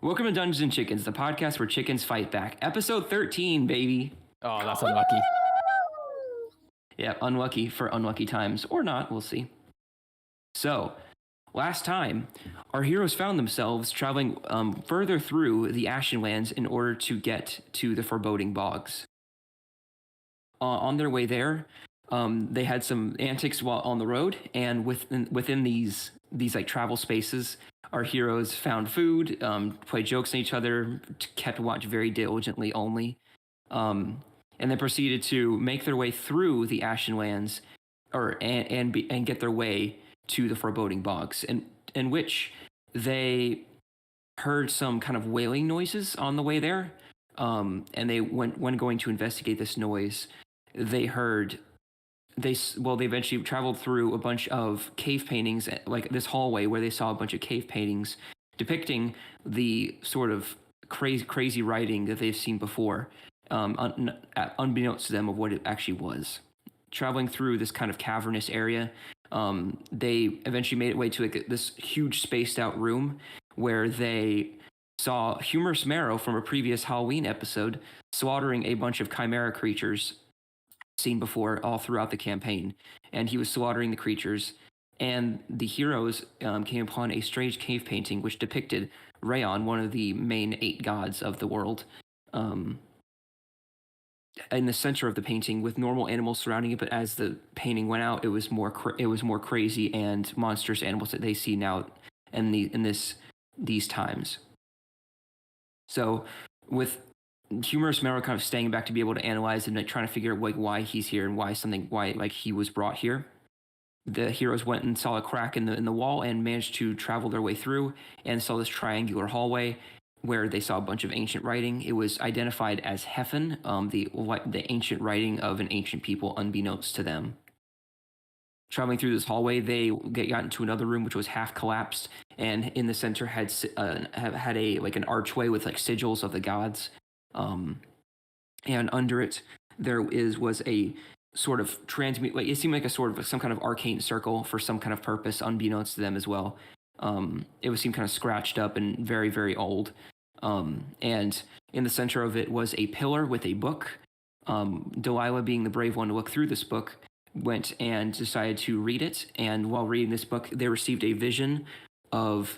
Welcome to Dungeons and Chickens, the podcast where chickens fight back. Episode 13, baby. Oh, that's unlucky. Yeah, unlucky for unlucky times, or not, we'll see. So, last time, our heroes found themselves traveling further through the Ashenlands in order to get to the Foreboding Bogs. On their way there, they had some antics while on the road, and within these like travel spaces, our heroes found food, played jokes on each other, kept watch very diligently only, and then proceeded to make their way through the Ashenlands, and get their way to the Foreboding Bogs, in which they heard some kind of wailing noises on the way there, and they when going to investigate this noise, they eventually traveled through a bunch of cave paintings, like this hallway where they saw a bunch of cave paintings depicting the sort of crazy writing that they've seen before, unbeknownst to them of what it actually was. Traveling through this kind of cavernous area, they eventually made it way to this huge spaced out room where they saw Humorous Marrow from a previous Halloween episode slaughtering a bunch of chimera creatures seen before all throughout the campaign, and he was slaughtering the creatures, and the heroes came upon a strange cave painting which depicted Rayon, one of the main 8 gods of the world, in the center of the painting with normal animals surrounding it. But as the painting went out, it was more crazy and monstrous animals that they see now in these times. So with Humorous Marrow kind of staying back to be able to analyze and trying to figure out why he's here and why he was brought here, the heroes went and saw a crack in the wall and managed to travel their way through and saw this triangular hallway where they saw a bunch of ancient writing. It was identified as Hefen, the ancient writing of an ancient people unbeknownst to them. Traveling through this hallway, they got into another room which was half collapsed, and in the center had an archway with like sigils of the gods. And under it, there was a sort of it seemed like a sort of some kind of arcane circle for some kind of purpose, unbeknownst to them as well. It seemed kind of scratched up and very, very old. And in the center of it was a pillar with a book. Delilah, being the brave one to look through this book, went and decided to read it. And while reading this book, they received a vision of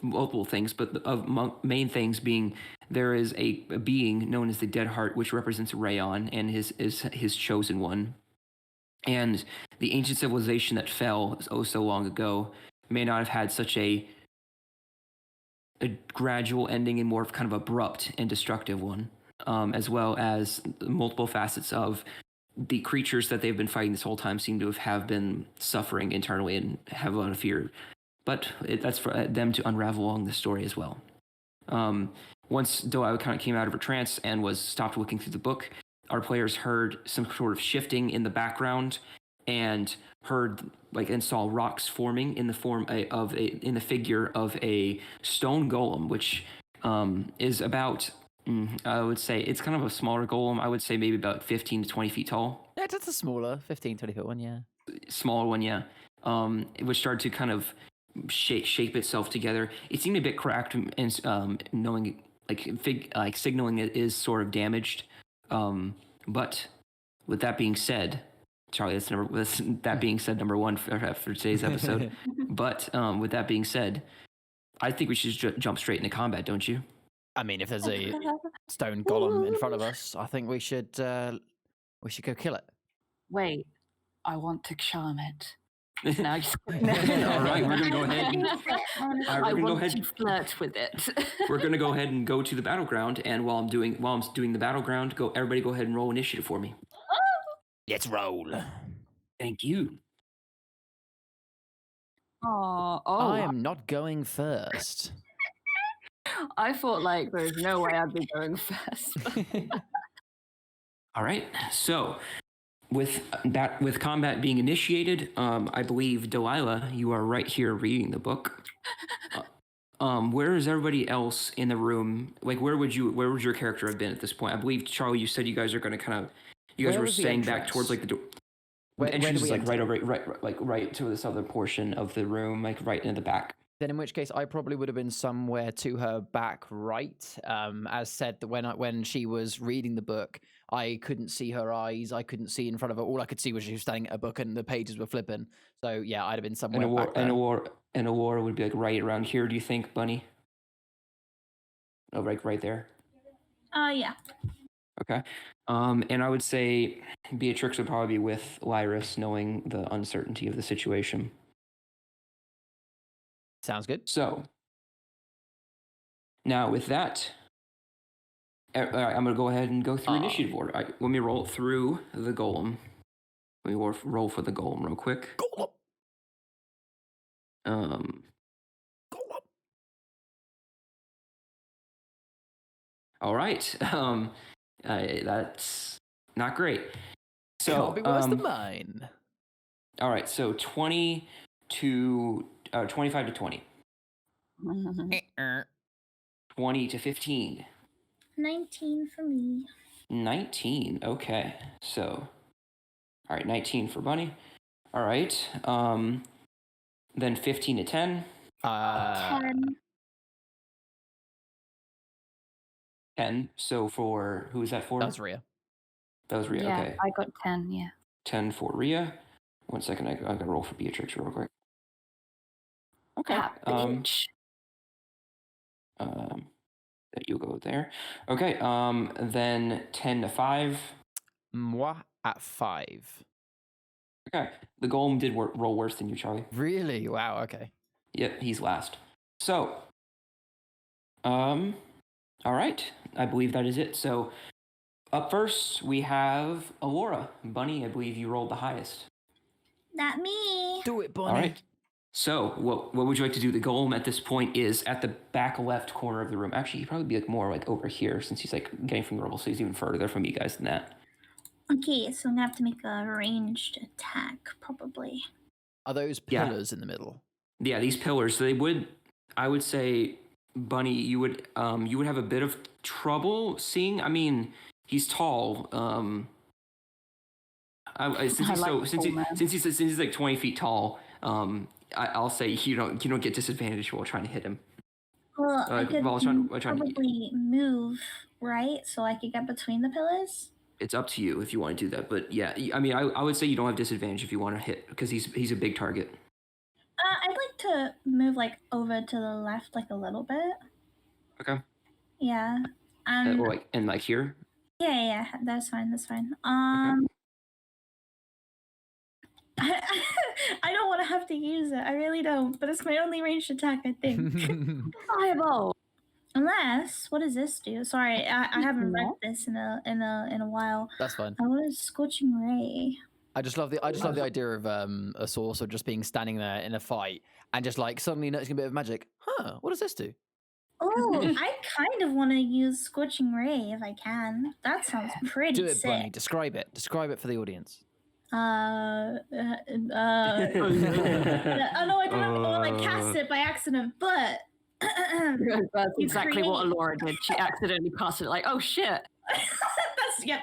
multiple things, but of main things being there is a being known as the Dead Heart, which represents Rayon and his chosen one. And the ancient civilization that fell so long ago may not have had such a gradual ending and more of kind of abrupt and destructive one, as well as multiple facets of the creatures that they've been fighting this whole time seem to have been suffering internally and have a lot of fear. But that's for them to unravel along the story as well. Once Delilah kind of came out of her trance and was stopped looking through the book, our players heard some sort of shifting in the background and saw rocks forming in the form in the figure of a stone golem, which is about, I would say, it's kind of a smaller golem. I would say maybe about 15 to 20 feet tall. Yeah, that's a smaller 15, 20 foot one, yeah. Smaller one, yeah. Which started to kind of shape itself together. It seemed a bit cracked, and knowing signaling it is sort of damaged. But with that being said, Charlie, that being said, number one for today's episode. But with that being said, I think we should jump straight into combat, don't you? I mean, if there's a stone golem in front of us, I think we should go kill it. Wait, I want to charm it. Now All right, we're gonna go ahead. I want to flirt with it. We're gonna go ahead and go to the battleground, and while I'm doing the battleground, everybody go ahead and roll initiative for me. Let's roll. Thank you. Oh! I am not going first. I thought there's no way I'd be going first. All right, so with combat being initiated, I believe Delilah, you are right here reading the book. Where is everybody else in the room? Where would your character have been at this point? I believe, Charlie, you said you guys are going to were staying back towards the door. The entrance is right to this other portion of the room, right into the back. Then in which case I probably would have been somewhere to her back right. As said, that when she was reading the book, I couldn't see her eyes. I couldn't see in front of her. All I could see was she was standing at a book and the pages were flipping. So yeah, I'd have been somewhere back there. And Aurora would be like right around here. Do you think, Bunny? Oh, right there. Yeah. Okay. And I would say Beatrix would probably be with Lyris, knowing the uncertainty of the situation. Sounds good. So, now with that, I'm going to go ahead and go through initiative order. Let me roll through the golem. Let me roll for the golem real quick. Golem. All right. That's not great. So, Can't be worse than mine. All right. So 20 to 25 to 20. 20 to 15. 19 for me. 19. Okay. So, all right, 19 for Bunny. All right. Then 15 to 10. 10. 10. So for who is that for? That was Rhea. That was Rhea. Yeah, Okay. I got 10. Yeah. 10 for Rhea. 1 second. I gotta roll for Beatrix real quick. Okay. Bitch. That you go there. Okay. Then 10 to 5. Moi at 5. Okay. The golem did roll worse than you, Charlie. Really? Wow. Okay. Yep, he's last. So, all right. I believe that is it. So, up first we have Aurora. Bunny, I believe you rolled the highest. Not me. Do it, Bunny. All right. So, what would you like to do? The golem at this point is at the back left corner of the room. Actually, he'd probably be like more like over here since he's like getting from the rubble, so he's even further from you guys than that. Okay, so I'm gonna have to make a ranged attack, probably. Are those pillars in the middle? Yeah, these pillars. So they would, I would say, Bunny, you would have a bit of trouble seeing. I mean, he's tall. Since he's like 20 feet tall, I'll say you don't get disadvantage while trying to hit him. Well, I could probably move, right? So I could get between the pillars. It's up to you if you want to do that, but yeah, I mean, I would say you don't have disadvantage if you want to hit because he's a big target. I'd like to move like over to the left, like a little bit. Okay. Yeah. Or like here. Yeah, that's fine. Okay. I don't want to have to use it. I really don't. But it's my only ranged attack, I think. Fireball. Unless, what does this do? Sorry, I haven't read this in a while. That's fine. What is Scorching Ray? I just love the idea of a sorcerer just being standing there in a fight and just like suddenly noticing a bit of magic. Huh? What does this do? Oh, I kind of want to use Scorching Ray if I can. That sounds pretty Do it, sick. Bunny. Describe it. Describe it for the audience. Oh no, I don't want to cast it by accident, but That's exactly what Alora did. She accidentally cast it. Like, oh shit.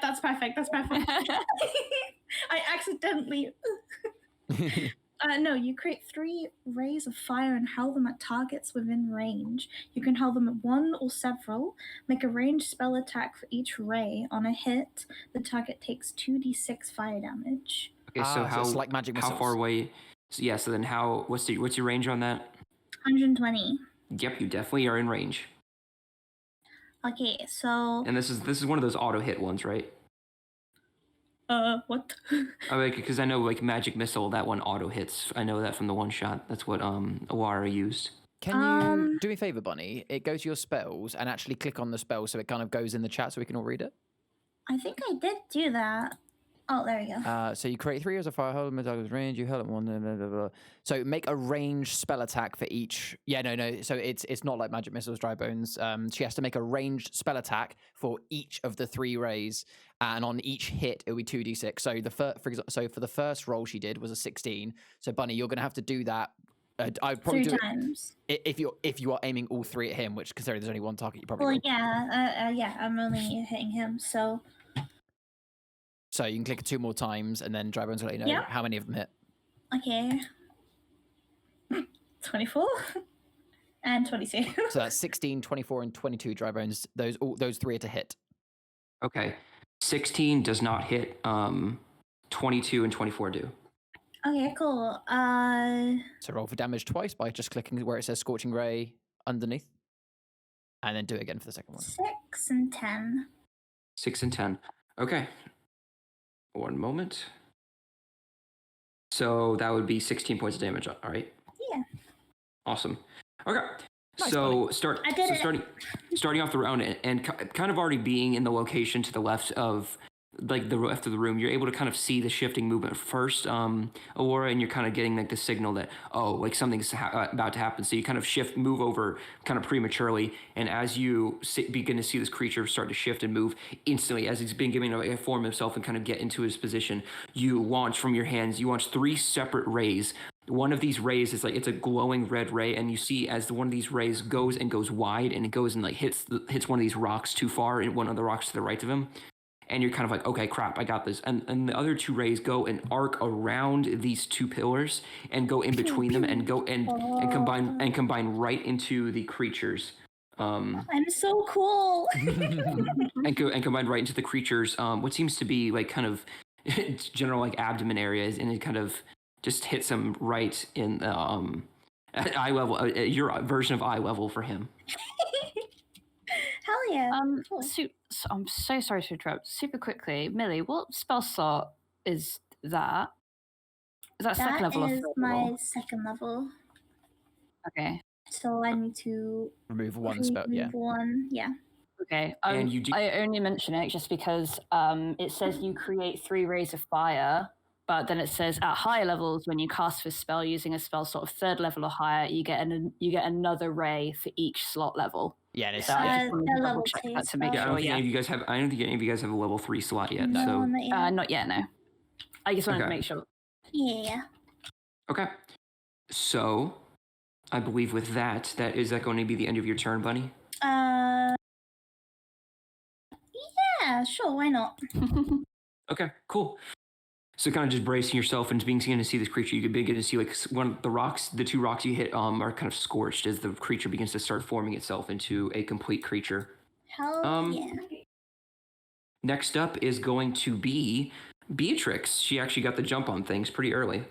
That's perfect. I accidentally. No, you create 3 rays of fire and hurl them at targets within range. You can hurl them at one or several. Make a ranged spell attack for each ray. On a hit, the target takes 2d6 fire damage. Okay, so how it's like magic missiles. How far away? So yeah. So then what's your range on that? 120. Yep, you definitely are in range. Okay, so. And this is one of those auto hit ones, right? What? Because I know like magic missile, that one auto hits. I know that from the one shot. That's what Awara used. Can you do me a favor, Bunny? Go to your spells and actually click on the spell so it kind of goes in the chat so we can all read it. I think I did do that. Oh, there we go. So you create 3 areas of fire, hold them at target's range, you hurl at one, blah, blah, blah. So make a ranged spell attack for each. Yeah, no. So it's not like magic missiles, dry bones. She has to make a ranged spell attack for each of the 3 rays, and on each hit it will be 2d6. So for the first roll she did was a 16. So Bunny, you're gonna have to do that. I'd probably 3 do times. it if you are aiming all 3 at him, which considering there's only one target, you probably. Well, yeah, I'm only hitting him, so. So you can click 2 more times, and then Drybones will let you know how many of them hit. Okay. 24. And 22. So that's 16, 24, and 22 dry bones. Those three are to hit. Okay. 16 does not hit. 22 and 24 do. Okay, cool. So roll for damage twice by just clicking where it says Scorching Ray underneath. And then do it again for the second one. 6 and 10. 6 and 10. Okay. 1 moment. So that would be 16 points of damage, all right? Yeah. Awesome. Okay. Nice, So buddy. starting off the round and kind of already being in the location to the left of like the left of the room, you're able to kind of see the shifting movement first, Aurora, and you're kind of getting like the signal that like something's about to happen. So you kind of move over kind of prematurely, and as you begin to see this creature start to shift and move instantly, as he's been given a form himself and kind of get into his position, you launch from your hands. You launch 3 separate rays. One of these rays is like it's a glowing red ray, and you see as one of these rays goes wide, and it goes and like hits one of these rocks too far, and one of the rocks to the right of him. And you're kind of like, okay, crap, I got this. And the other 2 rays go and arc around these 2 pillars and go in between them and go and combine right into the creatures. I'm so cool. and combine right into the creatures. What seems to be like kind of general like abdomen areas, and it kind of just hits him right in the at eye level. Your version of eye level for him. Hell yeah. Cool. I'm so sorry to interrupt. Super quickly, Millie, what spell slot is that? Is that second level or That is third my level? second level. Okay. So I need to remove one spell. Yeah. One. Yeah. Okay. And you I only mention it just because it says you create 3 rays of fire, but then it says at higher levels when you cast this spell using a spell sort of 3rd level or higher, you get another ray for each slot level. Yeah, it's So I just wanted to level double-check 2 that to make Yeah, I sure. don't think any of you guys have. I don't think any of you guys have a level 3 slot yet. No, So not yet. Not yet, no. I just wanted to Okay. make sure. Yeah. okay. So I believe with that is that going to be the end of your turn, Bunny? Yeah, sure, why not? Okay, cool. So kind of just bracing yourself and beginning to see this creature, you can begin to see like one of the rocks, the 2 rocks you hit are kind of scorched as the creature begins to start forming itself into a complete creature. Hell yeah. Next up is going to be Beatrix. She actually got the jump on things pretty early.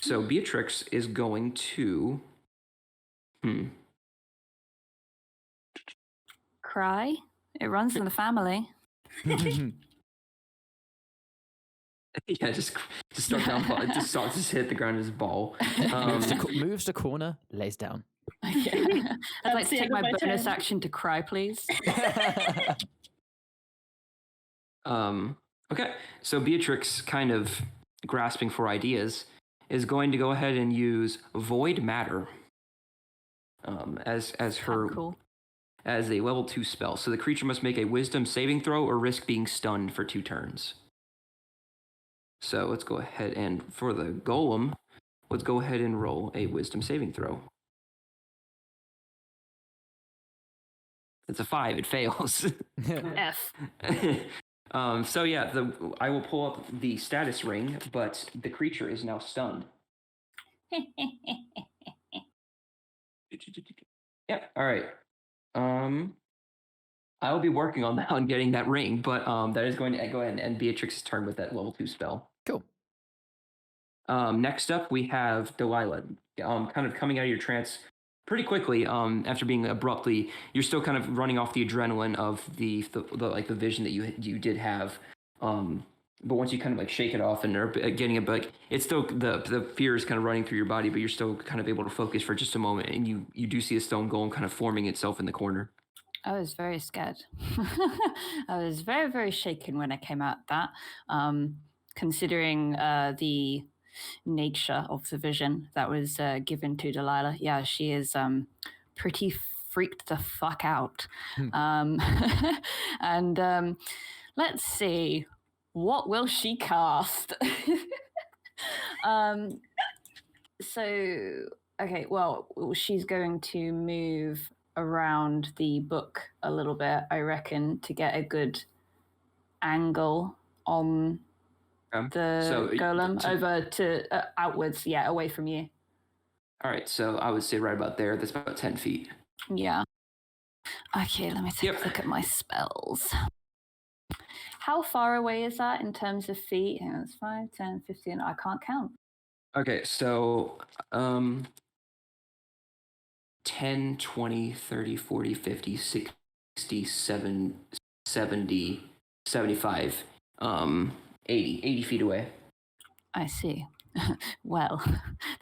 So Beatrix is going to... Cry? It runs in the family. Yeah, just start down, just hit the ground as a ball. Moves to corner, lays down. Okay. I'd like to the take end of my my bonus turn. action to cry, please. Okay, so Beatrix, kind of grasping for ideas, is going to go ahead and use Void Matter as her Cool. as a level 2 spell. So the creature must make a Wisdom saving throw or risk being stunned for 2 turns. So let's go ahead and for the Golem, let's go ahead and roll a Wisdom saving throw. It's a 5. It fails. F. So yeah, I will pull up the status ring, but the creature is now stunned. Yep. All right. I will be working on getting that ring, but that is going to go ahead and end Beatrix's turn with that level 2 spell. Cool. Next up, we have Delilah. Kind of coming out of your trance pretty quickly. After being abruptly, you're still kind of running off the adrenaline of the vision that you did have. But once you kind of like shake it off and are getting it, but it's still the fear is kind of running through your body, but you're still kind of able to focus for just a moment, and you do see a stone golem kind of forming itself in the corner. I was very scared. I was very, very shaken when I came out that. Considering the nature of the vision that was given to Delilah, yeah, she is pretty freaked the fuck out. And let's see, what will she cast? Okay, well, she's going to move around the book a little bit, I reckon, to get a good angle on the golem over to outwards, away from you. All right, so I would say right about there. That's about 10 feet. Yeah. Okay, let me take a look at my spells. How far away is that in terms of feet? Hang on, it's 5, 10, 15. I can't count. Okay, so 10, 20, 30, 40, 50, 60, 70, 75, 80 feet away. I see. Well,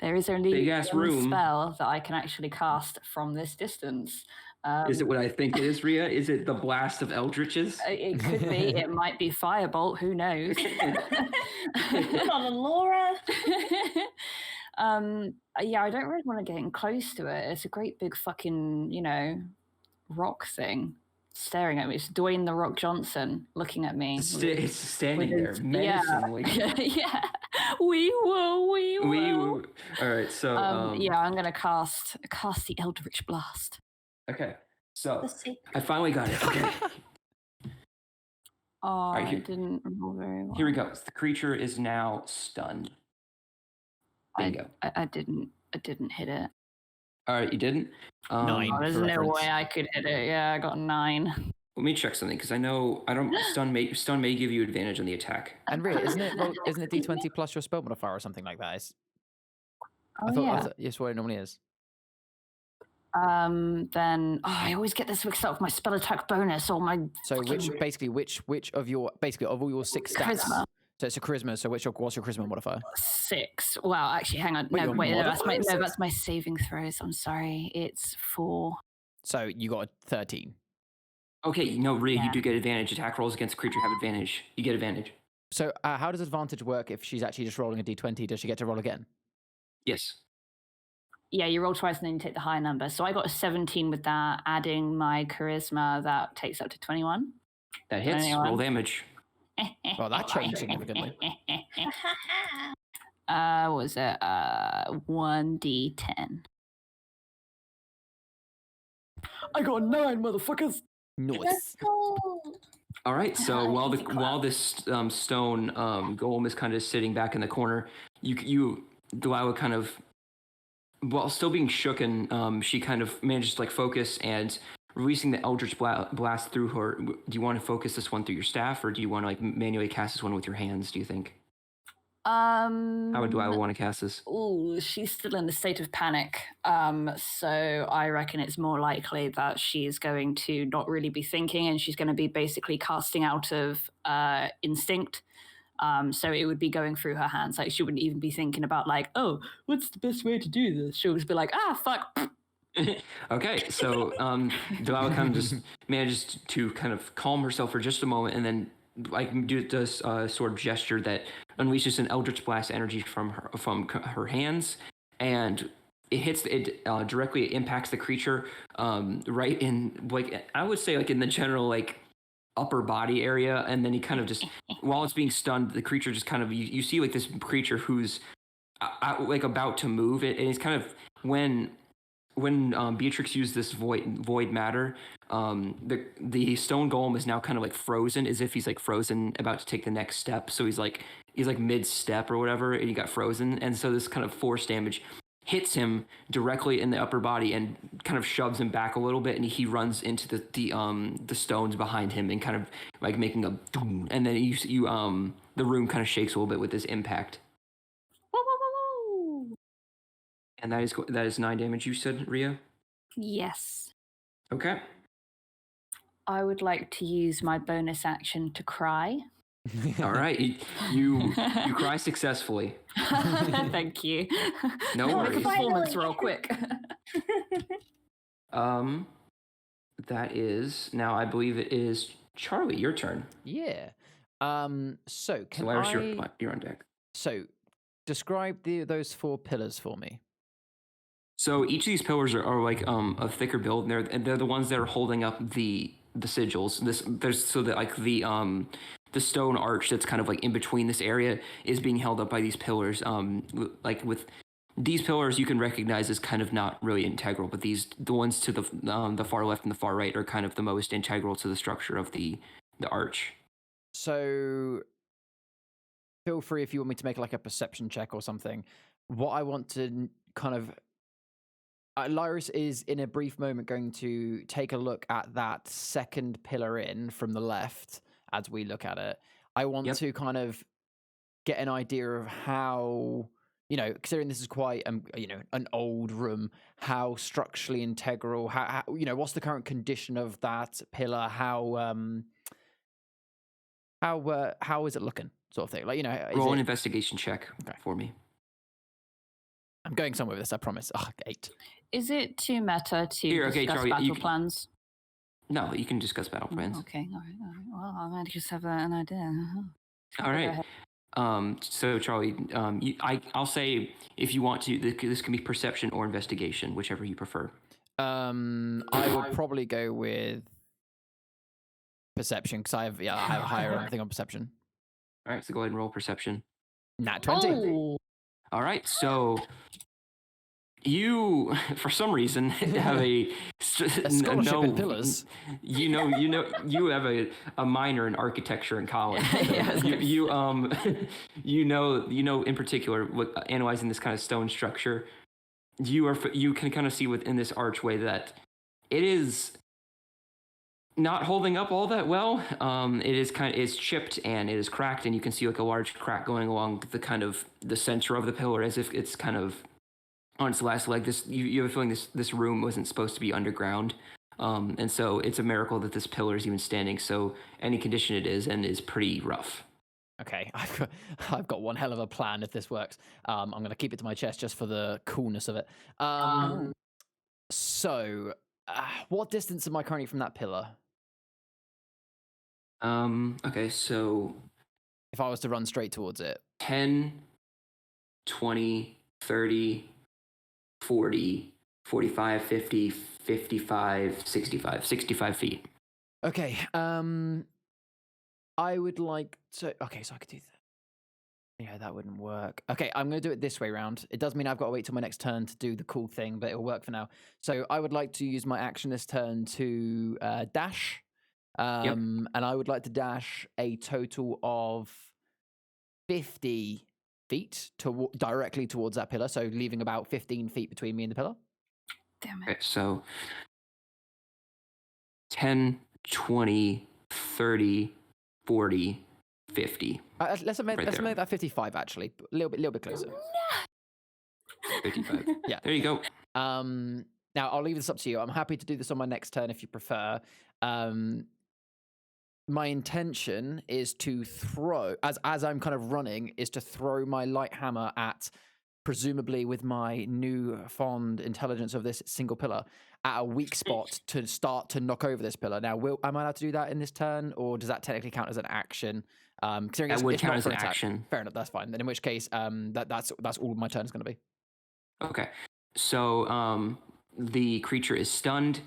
there is only Big-ass one room. spell that I can actually cast from this distance. Is it what I think it is, Rhea? Is it the Blast of Eldritches? It could be. It might be Firebolt. Who knows? Come on, Laura. Yeah, I don't really want to get in close to it. It's a great big fucking, rock thing staring at me. It's Dwayne the Rock Johnson looking at me. It's standing with there his- menacingly. Yeah. We will. All right, so yeah, I'm gonna cast the Eldritch Blast. okay, so The secret. I finally got it. Okay, Oh, right, I didn't roll very well. here we go. The creature is now stunned. Bingo. I didn't hit it. All right, you didn't. 9. Oh, there's for no reference. way I could hit it. Yeah, I got 9. Let me check something because I know I don't stun may give you advantage on the attack. And Rhea, isn't it D20 plus your spell modifier or something like that? Oh, I thought yeah. yes, what it normally is. Then I always get this mixed up with my spell attack bonus or my So which of all your 6 stats? charisma. So it's a charisma. So what's your charisma modifier? 6. Wow, actually, hang on. Wait, your modifier is 6? That's my saving throws. I'm sorry. It's 4. So you got a 13. Okay, no, Rhea, Yeah. you do get advantage. Attack rolls against a creature have advantage. You get advantage. So how does advantage work if she's actually just rolling a d20? Does she get to roll again? Yes. Yeah, you roll twice and then you take the higher number. So I got a 17 with that. Adding my charisma, that takes up to 21. That hits. 21. Roll damage. Well, that changed significantly. What was it? 1d10. I got 9, motherfuckers. Nice. Let's go. All right. So Easy clap. while this stone golem is kind of sitting back in the corner, you Delilah kind of, while still being shooken, she kind of manages to focus and releasing the Eldritch Blast through her. Do you want to focus this one through your staff, or do you want to manually cast this one with your hands? Do you think? How would Delilah want to cast this? Oh, she's still in a state of panic. So I reckon it's more likely that she's going to not really be thinking, and she's going to be basically casting out of instinct. So it would be going through her hands. Like she wouldn't even be thinking about oh, what's the best way to do this? She'll just be like, fuck. Okay, so Delilah kind of just manages to kind of calm herself for just a moment, and then does a sort of gesture that unleashes an Eldritch Blast energy from her hands, and it hits directly. It impacts the creature right in I would say in the general upper body area, and then he kind of just while it's being stunned, the creature just kind of you see this creature who's about to move it, and it's kind of when Beatrix used this void matter, the stone golem is now kind of frozen, as if he's frozen about to take the next step. So he's mid step or whatever, and he got frozen, and so this kind of force damage hits him directly in the upper body and kind of shoves him back a little bit, and he runs into the stones behind him and kind of making a boom, and then the room kind of shakes a little bit with this impact. And that is 9 damage, you said, Rhea? Yes. Okay. I would like to use my bonus action to cry. All right. You cry successfully. Thank you. No Make a worries. performance roll quick. That is now. I believe it is Charlie. Your turn. Yeah. So can you're on deck. So describe those 4 pillars for me. So each of these pillars are a thicker build, and they're the ones that are holding up the sigils. The stone arch that's kind of in between this area is being held up by these pillars. With these pillars, you can recognize as kind of not really integral, but the ones to the far left and the far right are kind of the most integral to the structure of the arch. So feel free if you want me to make a perception check or something. What I want to kind of Lyris is in a brief moment going to take a look at that second pillar in from the left as we look at it. I want to kind of get an idea of how, considering this is quite, an old room, how structurally integral, how what's the current condition of that pillar? How is it looking, sort of thing? Like, roll an investigation check for me. I'm going somewhere with this, I promise. 8. Is it too meta to discuss Charlie, battle plans? No, you can discuss battle plans. Okay, all right. Well, I might just have an idea. All right. So Charlie, I'll say if you want to, this can be perception or investigation, whichever you prefer. I would probably go with perception because I have higher I think on perception. All right, so go ahead and roll perception. Nat 20. Oh. All right, so you, for some reason, have a scholarship in pillars. You have a minor in architecture in college. Yes. You in particular, analyzing this kind of stone structure, you can kind of see within this archway that it is not holding up all that well. It's chipped and it is cracked, and you can see like a large crack going along the center of the pillar, as if it's kind of on its last leg. You have a feeling this room wasn't supposed to be underground, and so it's a miracle that this pillar is even standing. So any condition it is in is pretty rough. Okay, I've got one hell of a plan if this works. I'm going to keep it to my chest just for the coolness of it. So, what distance am I currently from that pillar? Okay, so if I was to run straight towards it, 10, 20, 30, 40, 45, 50, 55, 65 feet. Okay, I would like to... Okay, so I could do that. Yeah, that wouldn't work. Okay, I'm going to do it this way round. It does mean I've got to wait till my next turn to do the cool thing, but it'll work for now. So I would like to use my action this turn to dash. And I would like to dash a total of 50 feet directly towards that pillar, so leaving about 15 feet between me and the pillar. Damn it. Okay, so 10, 20, 30, 40, 50. Let's make that 55, actually. A little bit closer. 55. Yeah. There you go. Now, I'll leave this up to you. I'm happy to do this on my next turn if you prefer. My intention is to throw, as I'm kind of running, is to throw my light hammer at, presumably with my new fond intelligence of this single pillar, at a weak spot to start to knock over this pillar. Now, am I allowed to do that in this turn, or does that technically count as an action? That would count as an action. Fair enough, that's fine. Then in which case, that's all my turn is going to be. Okay, so the creature is stunned.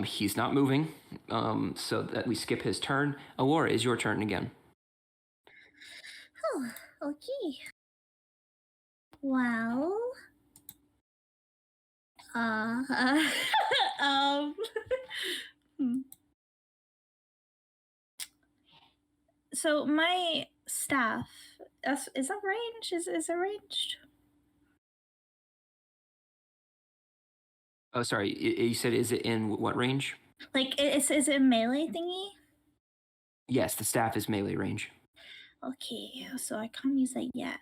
He's not moving, so that we skip his turn. Alora, is your turn again. Oh, okay. Well, so my staff, is that range? Is it ranged? Oh, sorry. You said, is it in what range? Like, is it a melee thingy? Yes, the staff is melee range. Okay, so I can't use that yet.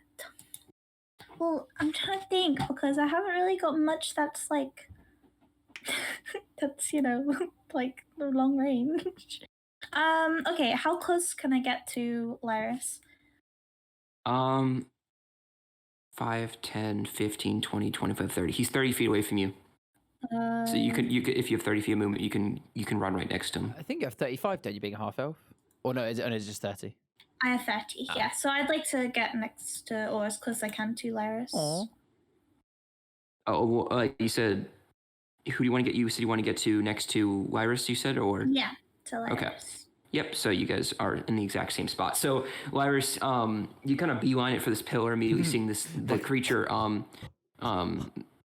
Well, I'm trying to think, because I haven't really got much that's like, that's, like the long range. Okay, how close can I get to Lyris? 5, 10, 15, 20, 25, 30. He's 30 feet away from you. So you could, if you have 30 feet of movement, you can run right next to him. I think you have 35, don't you, being a half elf? Or no, is it just 30? I have 30, yeah. So I'd like to get next to, or as close as I can to Lyris. Aww. Oh, well, you said, who do you want to get? You said you want to get to next to Lyris, you said, or? Yeah, to Lyris. Okay. Yep, so you guys are in the exact same spot. So, Lyris, you kind of beeline it for this pillar, immediately seeing the creature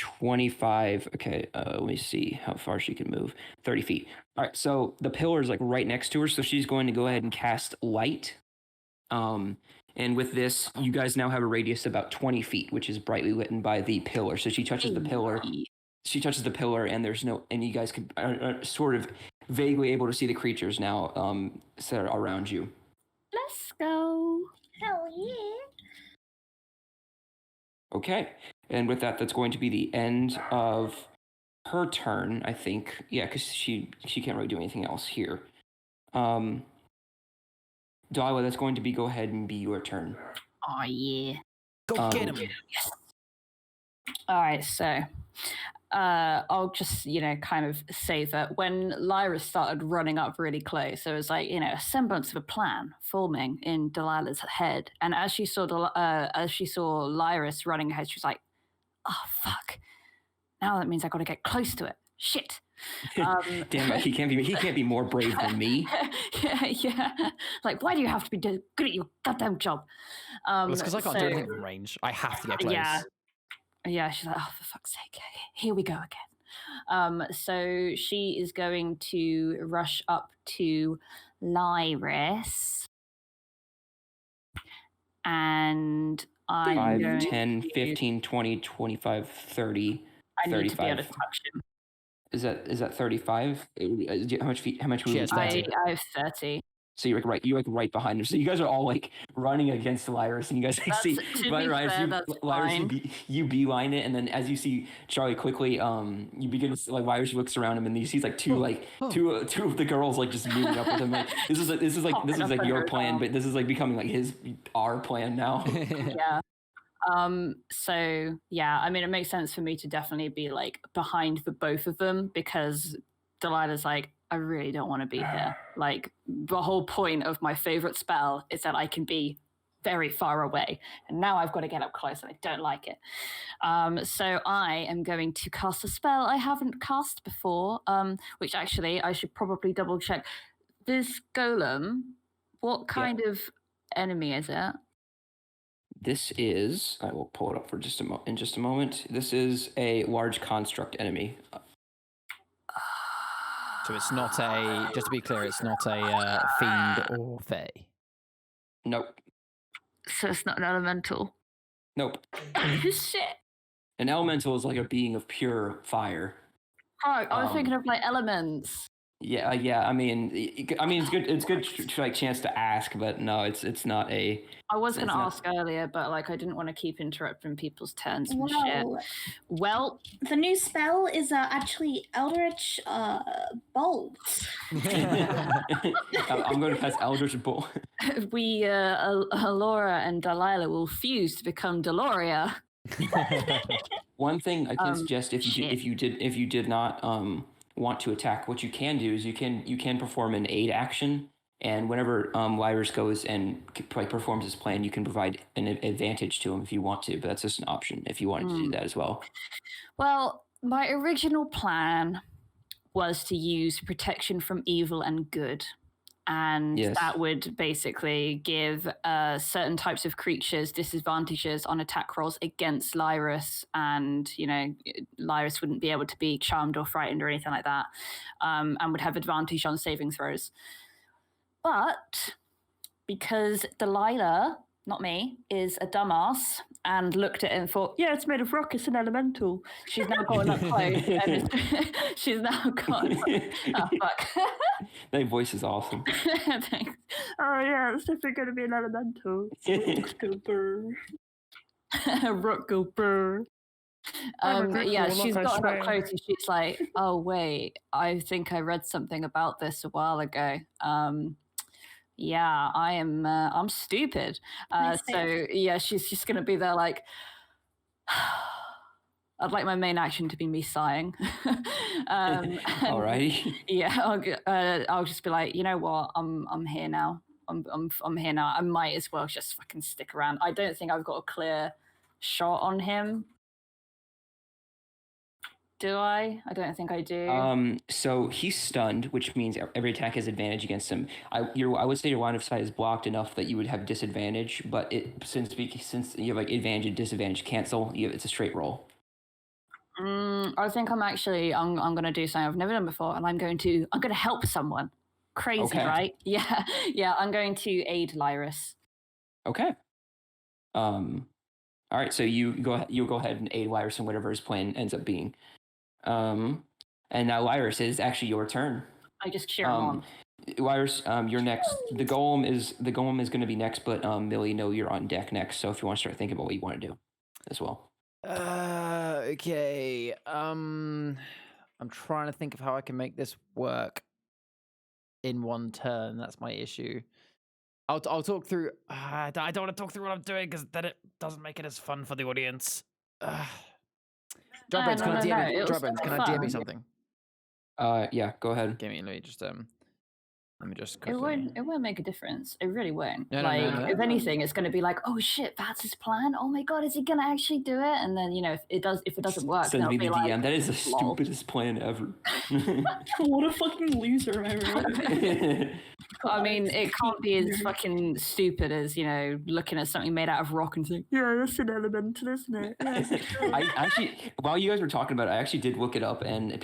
25. Okay, let me see how far she can move. 30 feet. All right, so the pillar is like right next to her, so she's going to go ahead and cast light. And with this, you guys now have a radius about 20 feet, which is brightly lit by the pillar. So she touches the pillar. She touches the pillar, and there's no, and you guys are sort of vaguely able to see the creatures now that are around you. Let's go. Hell yeah. Okay, and with that, that's going to be the end of her turn, I think. Yeah, because she can't really do anything else here. Dahlia, that's going to be go ahead and be your turn. Oh yeah. Go get him. Yes. All right, so I'll just, kind of say that when Lyra started running up really close, there was like, a semblance of a plan forming in Delilah's head. And as she saw Lyris running ahead, she was like, "Oh fuck! Now that means I got to get close to it. Shit." Damn it, he can't be more brave than me. yeah. Like, why do you have to be good at your goddamn job? It's because I can't do anything from range. I have to get close. Yeah, she's like, "Oh, for fuck's sake, here we go again." So she is going to rush up to Lyris. And I'm 5, 10, 15, 20, 25, 30, I 35. need to be able to touch him. Is that 35? How much feet? How much She has movement? I have 30. So you're right behind her. So you guys are all like running against Lyris, and you guys see Lyris, you beeline it, and then as you see Charlie quickly, you begin to like Lyris looks around him, and you see like two of the girls like just moving up with him. Like this is like your plan, but this is like becoming like our plan now. Yeah. So yeah, I mean, it makes sense for me to definitely be like behind the both of them because Delilah's like, I really don't want to be here. Like the whole point of my favorite spell is that I can be very far away, and now I've got to get up close, and I don't like it. So I am going to cast a spell I haven't cast before, which actually I should probably double check. This golem, what kind of enemy is it? This is, I will pull it up for in just a moment. This is a large construct enemy. So it's not just to be clear, it's not a fiend or fae. Nope. So it's not an elemental? Nope. Shit. An elemental is like a being of pure fire. Oh, I was thinking of like elements. Yeah. I mean, it's good. It's good like chance to ask, but no, it's not a. I was going to ask earlier, but like I didn't want to keep interrupting people's turns and shit. Well, the new spell is actually Eldritch Bolt. I'm going to cast Eldritch Bolt. We, Alora and Delilah will fuse to become Deloria. One thing I can suggest if you did not want to attack, what you can do is you can perform an aid action, and whenever Lyris goes and performs his plan, you can provide an advantage to him if you want to, but that's just an option if you wanted to do that as well. Well, my original plan was to use protection from evil and good. And that would basically give certain types of creatures disadvantages on attack rolls against Lyris, and Lyris wouldn't be able to be charmed or frightened or anything like that, and would have advantage on saving throws. But because Delilah, not me, is a dumbass and looked at it and thought, yeah, it's made of rock, it's an elemental. She's now gotten up close. And she's now got... Oh, fuck. That voice is awesome. Thanks. Oh, yeah, it's definitely going to be an elemental. Rock go burr. Yeah, she's gotten up close and she's like, oh, wait, I think I read something about this a while ago. Yeah, I'm stupid. So yeah, she's just gonna be there like, I'd like my main action to be me sighing. Alrighty. Yeah, I'll just be like, you know what, I'm here now. I'm here now. I might as well just fucking stick around. I don't think I've got a clear shot on him. Do I? I don't think I do. So he's stunned, which means every attack has advantage against him. I would say your line of sight is blocked enough that you would have disadvantage, but since you have like advantage and disadvantage cancel, it's a straight roll. I think I'm gonna do something I've never done before, and I'm gonna help someone. Crazy, Okay. right? Yeah, yeah. I'm going to aid Lyris. Okay. All right, so you go ahead and aid Lyris in whatever his plan ends up being. And now Lyris, it is actually your turn. I just cheer him on. Lyris, you're next. The golem is going to be next, but Millie, no, you're on deck next. So if you want to start thinking about what you want to do, as well. Okay. I'm trying to think of how I can make this work in one turn. That's my issue. I'll talk through. I don't want to talk through what I'm doing because then it doesn't make it as fun for the audience. Drawbreads, can I DM me something? Yeah, go ahead. Give me. Let me just. It won't make a difference. It really won't. No, if anything, it's going to be like, oh shit, that's his plan. Oh my god, is he going to actually do it? And then if it doesn't work, Send then me it'll the be DM. like, That is the lol. stupidest plan ever. What a fucking loser, am I right? I mean, it can't be as fucking stupid as looking at something made out of rock and saying, yeah, that's an elemental, isn't it? Yes, I actually, while you guys were talking about it, I actually did look it up, and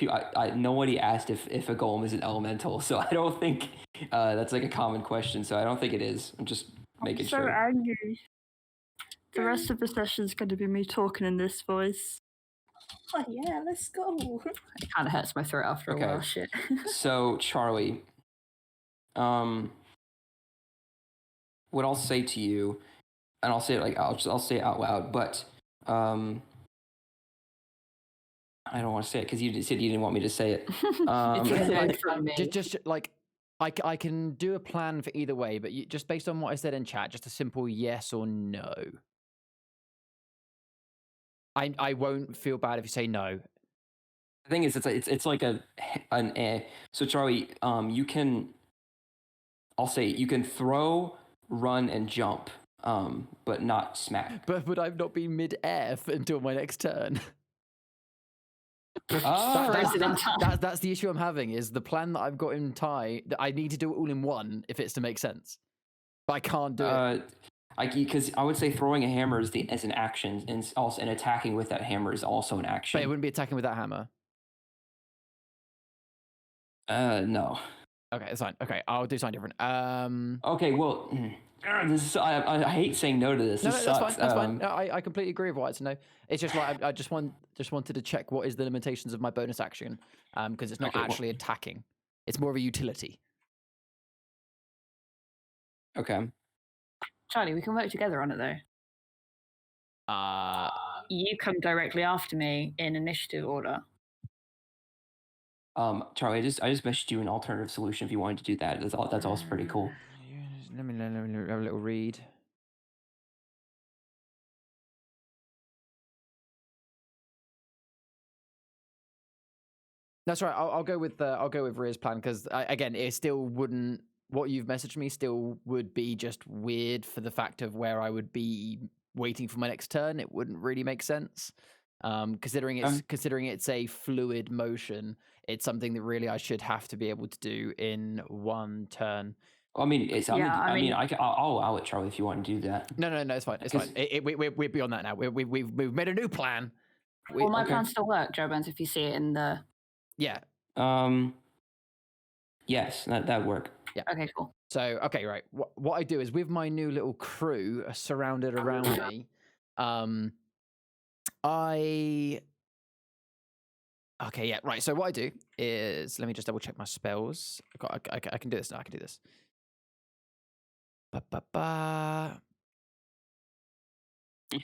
nobody asked if a golem is an elemental, so I don't think that's like a common question. So I don't think it is. I'm just making sure. I'm so angry. The rest of the session's going to be me talking in this voice. Oh yeah, let's go. It kind of hurts my throat after a while. Shit. So Charlie, what I'll say to you, and I'll say it I'll say it out loud, but I don't want to say it because you said you didn't want me to say it. Just like I can do a plan for either way, but just based on what I said in chat, just a simple yes or no. I won't feel bad if you say no. The thing is, it's like an eh. So Charlie, you can. I'll say you can throw, run, and jump, but not smack. But would I not be mid-air until my next turn? That's the issue I'm having. Is the plan that I've got in tie that I need to do it all in one if it's to make sense, but I can't do it. Because I would say throwing a hammer is an action, and also attacking with that hammer is also an action. But it wouldn't be attacking with that hammer. No. Okay, that's fine. Okay, I'll do something different. Okay, well, this is, I hate saying no to this. No, this that's sucks. fine. That's fine. No, I completely agree with why it's a no. It's just like I just wanted to check what is the limitations of my bonus action, because it's not actually attacking. It's more of a utility. Okay. Charlie, we can work together on it though. You come directly after me in initiative order. Charlie, I just messaged you an alternative solution if you wanted to do that. That's also pretty cool. Let me have a little read. That's right. I'll go with Ria's plan because again, it still wouldn't. What you've messaged me still would be just weird for the fact of where I would be waiting for my next turn. It wouldn't really make sense. Considering it's a fluid motion, it's something that really I should have to be able to do in one turn. I mean, I'll allow it, Charlie, if you want to do that. No, it's fine. It's fine. We're beyond that now. We've made a new plan. My plan still work, Joe Burns, if you see it in the. Yeah. Yes, that'd work. Yeah. Okay, cool. So, okay, right. What I do is with my new little crew surrounded around me, Okay, yeah, right. So what I do is, let me just double check my spells. I can do this now. I can do this.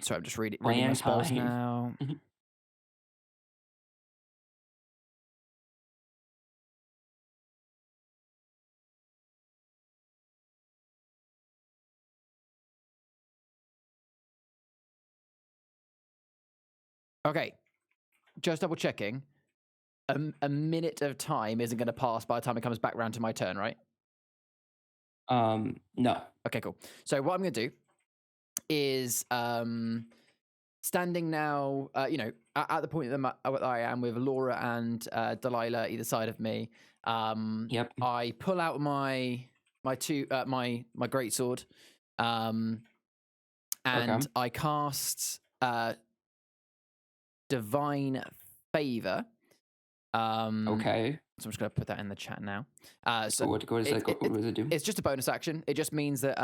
So I'm just reading my spells now. Okay, just double checking. A minute of time isn't going to pass by the time it comes back around to my turn, right? No. Okay, cool. So what I'm going to do is standing now, at the point that I am with Laura and Delilah either side of me. Yep. I pull out my greatsword, and I cast Divine favor. Okay. So I'm just going to put that in the chat now. So what does it do? It's just a bonus action. It just means that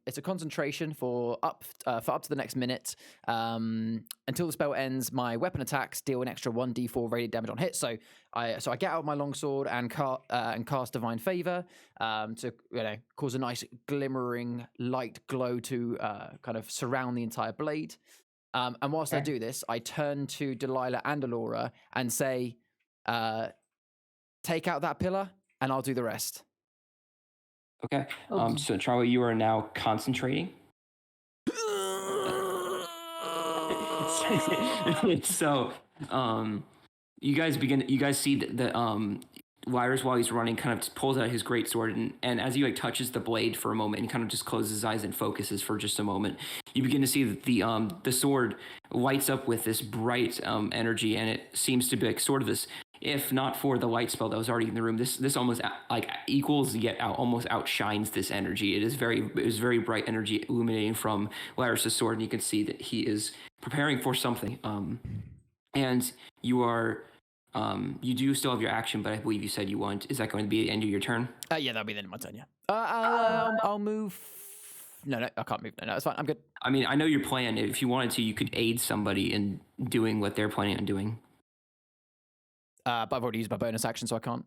it's a concentration for up to the next minute. Until the spell ends, my weapon attacks deal an extra 1d4 radiant damage on hit. So I get out my longsword and cast Divine Favor to cause a nice glimmering light glow to kind of surround the entire blade. And whilst I do this, I turn to Delilah and Alora and say, take out that pillar, and I'll do the rest. Okay. So Charlie, you are now concentrating. So, you guys see that Lyris, while he's running, kind of pulls out his greatsword, and as he touches the blade for a moment and kind of just closes his eyes and focuses for just a moment, you begin to see that the sword lights up with this bright energy, and it seems to be sort of this. If not for the light spell that was already in the room, this almost equals yet almost outshines this energy. It is very bright energy illuminating from Lyris' sword, and you can see that he is preparing for something. And you are, you do still have your action, but I believe you said you want. Is that going to be the end of your turn? Yeah, that'll be the end of my turn. Yeah. I'll move. No, I can't move. No, it's fine. I'm good. I mean, I know your plan. If you wanted to, you could aid somebody in doing what they're planning on doing. But I've already used my bonus action, so I can't.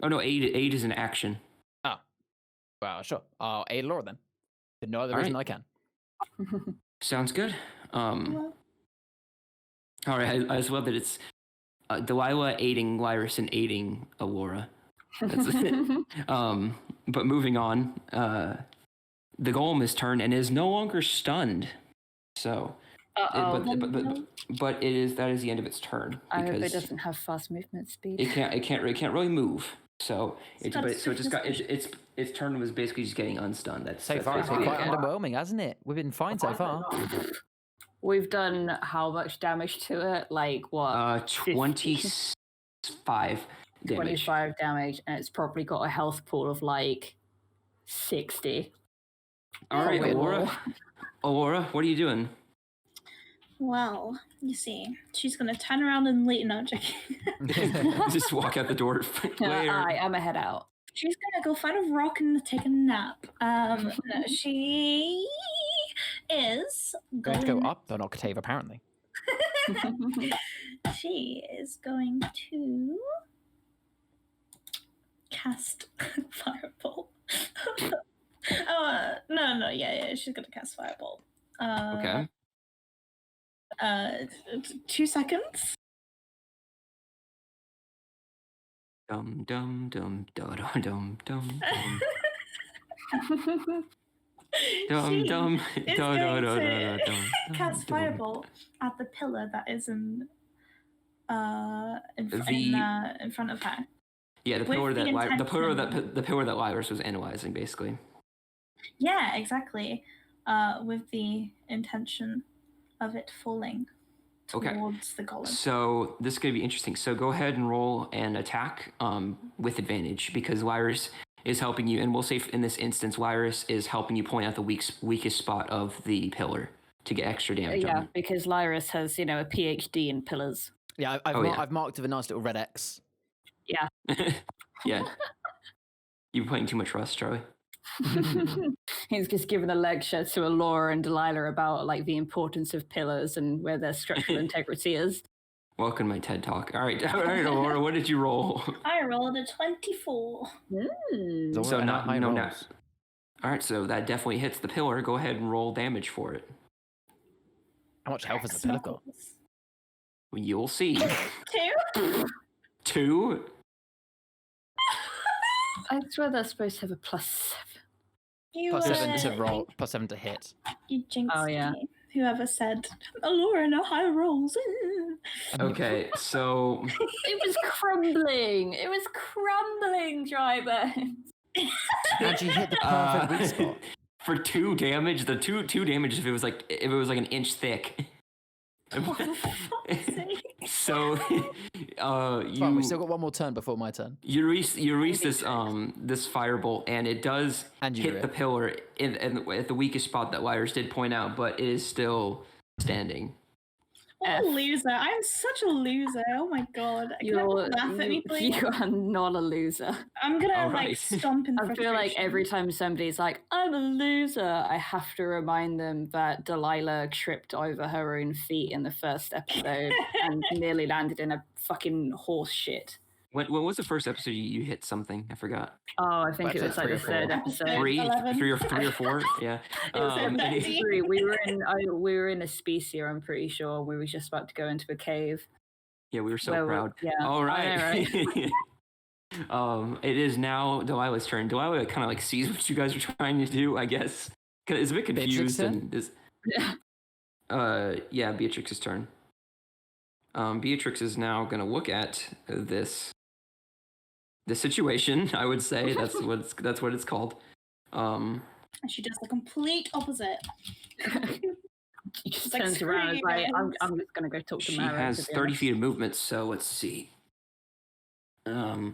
Oh no, aid is an action. Oh, well, sure. I'll aid Laura then. For no other reason I can. Sounds good. All right, I just love that it's Delilah aiding Lyris and aiding Alora. That's it. But moving on, the golem is turned and is no longer stunned. So. But that is the end of its turn. I hope it doesn't have fast movement speed. It can't really move. So its turn was basically just getting unstunned. That's so far. It's been quite underwhelming, hasn't it? We've been fine so far. We've done how much damage to it? Like what? 25 damage. 25 damage, and it's probably got a health pool of like 60. All right, Alora, what are you doing? Well, you see, she's gonna turn around and leave. No, joking. Just walk out the door. I'm a head out. She's gonna go find a rock and take a nap. No, she is going to go up an octave, apparently. She is going to cast Fireball. Yeah, she's gonna cast Fireball. Okay. 2 seconds. Dum dum dum dum dum dum dum dum. Cast Fireball at the pillar that is in front of her. Yeah, the pillar that Lyris was analyzing, basically. Yeah, exactly. With the intention of it falling towards the golem. So this is going to be interesting. So go ahead and roll an attack with advantage, because Lyris is helping you, and we'll say in this instance, Lyris is helping you point out the weakest spot of the pillar to get extra damage on. Because Lyris has, a PhD in pillars. Yeah, I've marked with a nice little red X. Yeah. Yeah. You're playing too much Rust, Charlie. He's just given a lecture to Alora and Delilah about the importance of pillars and where their structural integrity is. Welcome to my TED Talk. All right, Alora, what did you roll? I rolled a 24. So no. All right, so that definitely hits the pillar. Go ahead and roll damage for it. How much health has the pillar got? You'll see. 2? 2? I swear they're supposed to have a +7. +7 to roll, +7 to hit. You jinxed me. Whoever said, Alora, no high rolls. Okay, so... It was crumbling, Driver. And she hit the perfect weak spot. For 2 damage, the two damage if it was like an inch thick. So we still got one more turn before my turn. You reach this firebolt, and it does hit the pillar at the weakest spot that Lyris did point out, but it is still standing. F. I'm a loser. I'm such a loser. Oh my god. Can everyone laugh at me, please? You are not a loser. I'm gonna All like right. stomp in I frustration. feel like every time somebody's like, I'm a loser, I have to remind them that Delilah tripped over her own feet in the first episode and nearly landed in a fucking horse shit. When was the first episode you hit something? I forgot. Oh, I think it Episode was like the 3 or 4. third episode. Three, 11. three or four. Yeah. It was Um, episode Betty. 3. We were in a species, I'm pretty sure. We were just about to go into a cave. Yeah, we were so Where proud. yeah. All I know, right. It is now Delilah's turn. Delilah kind of like sees what you guys are trying to do, I guess. 'Cause it's a bit confused and is. Yeah, Beatrix's turn. Beatrix is now gonna look at the situation. I would say that's what it's called. And she does the complete opposite. She just Like, turns screw around and you is like, I'm guys. just gonna go talk to She Mara. has to be 30 honest. feet of movement, so let's see. 5,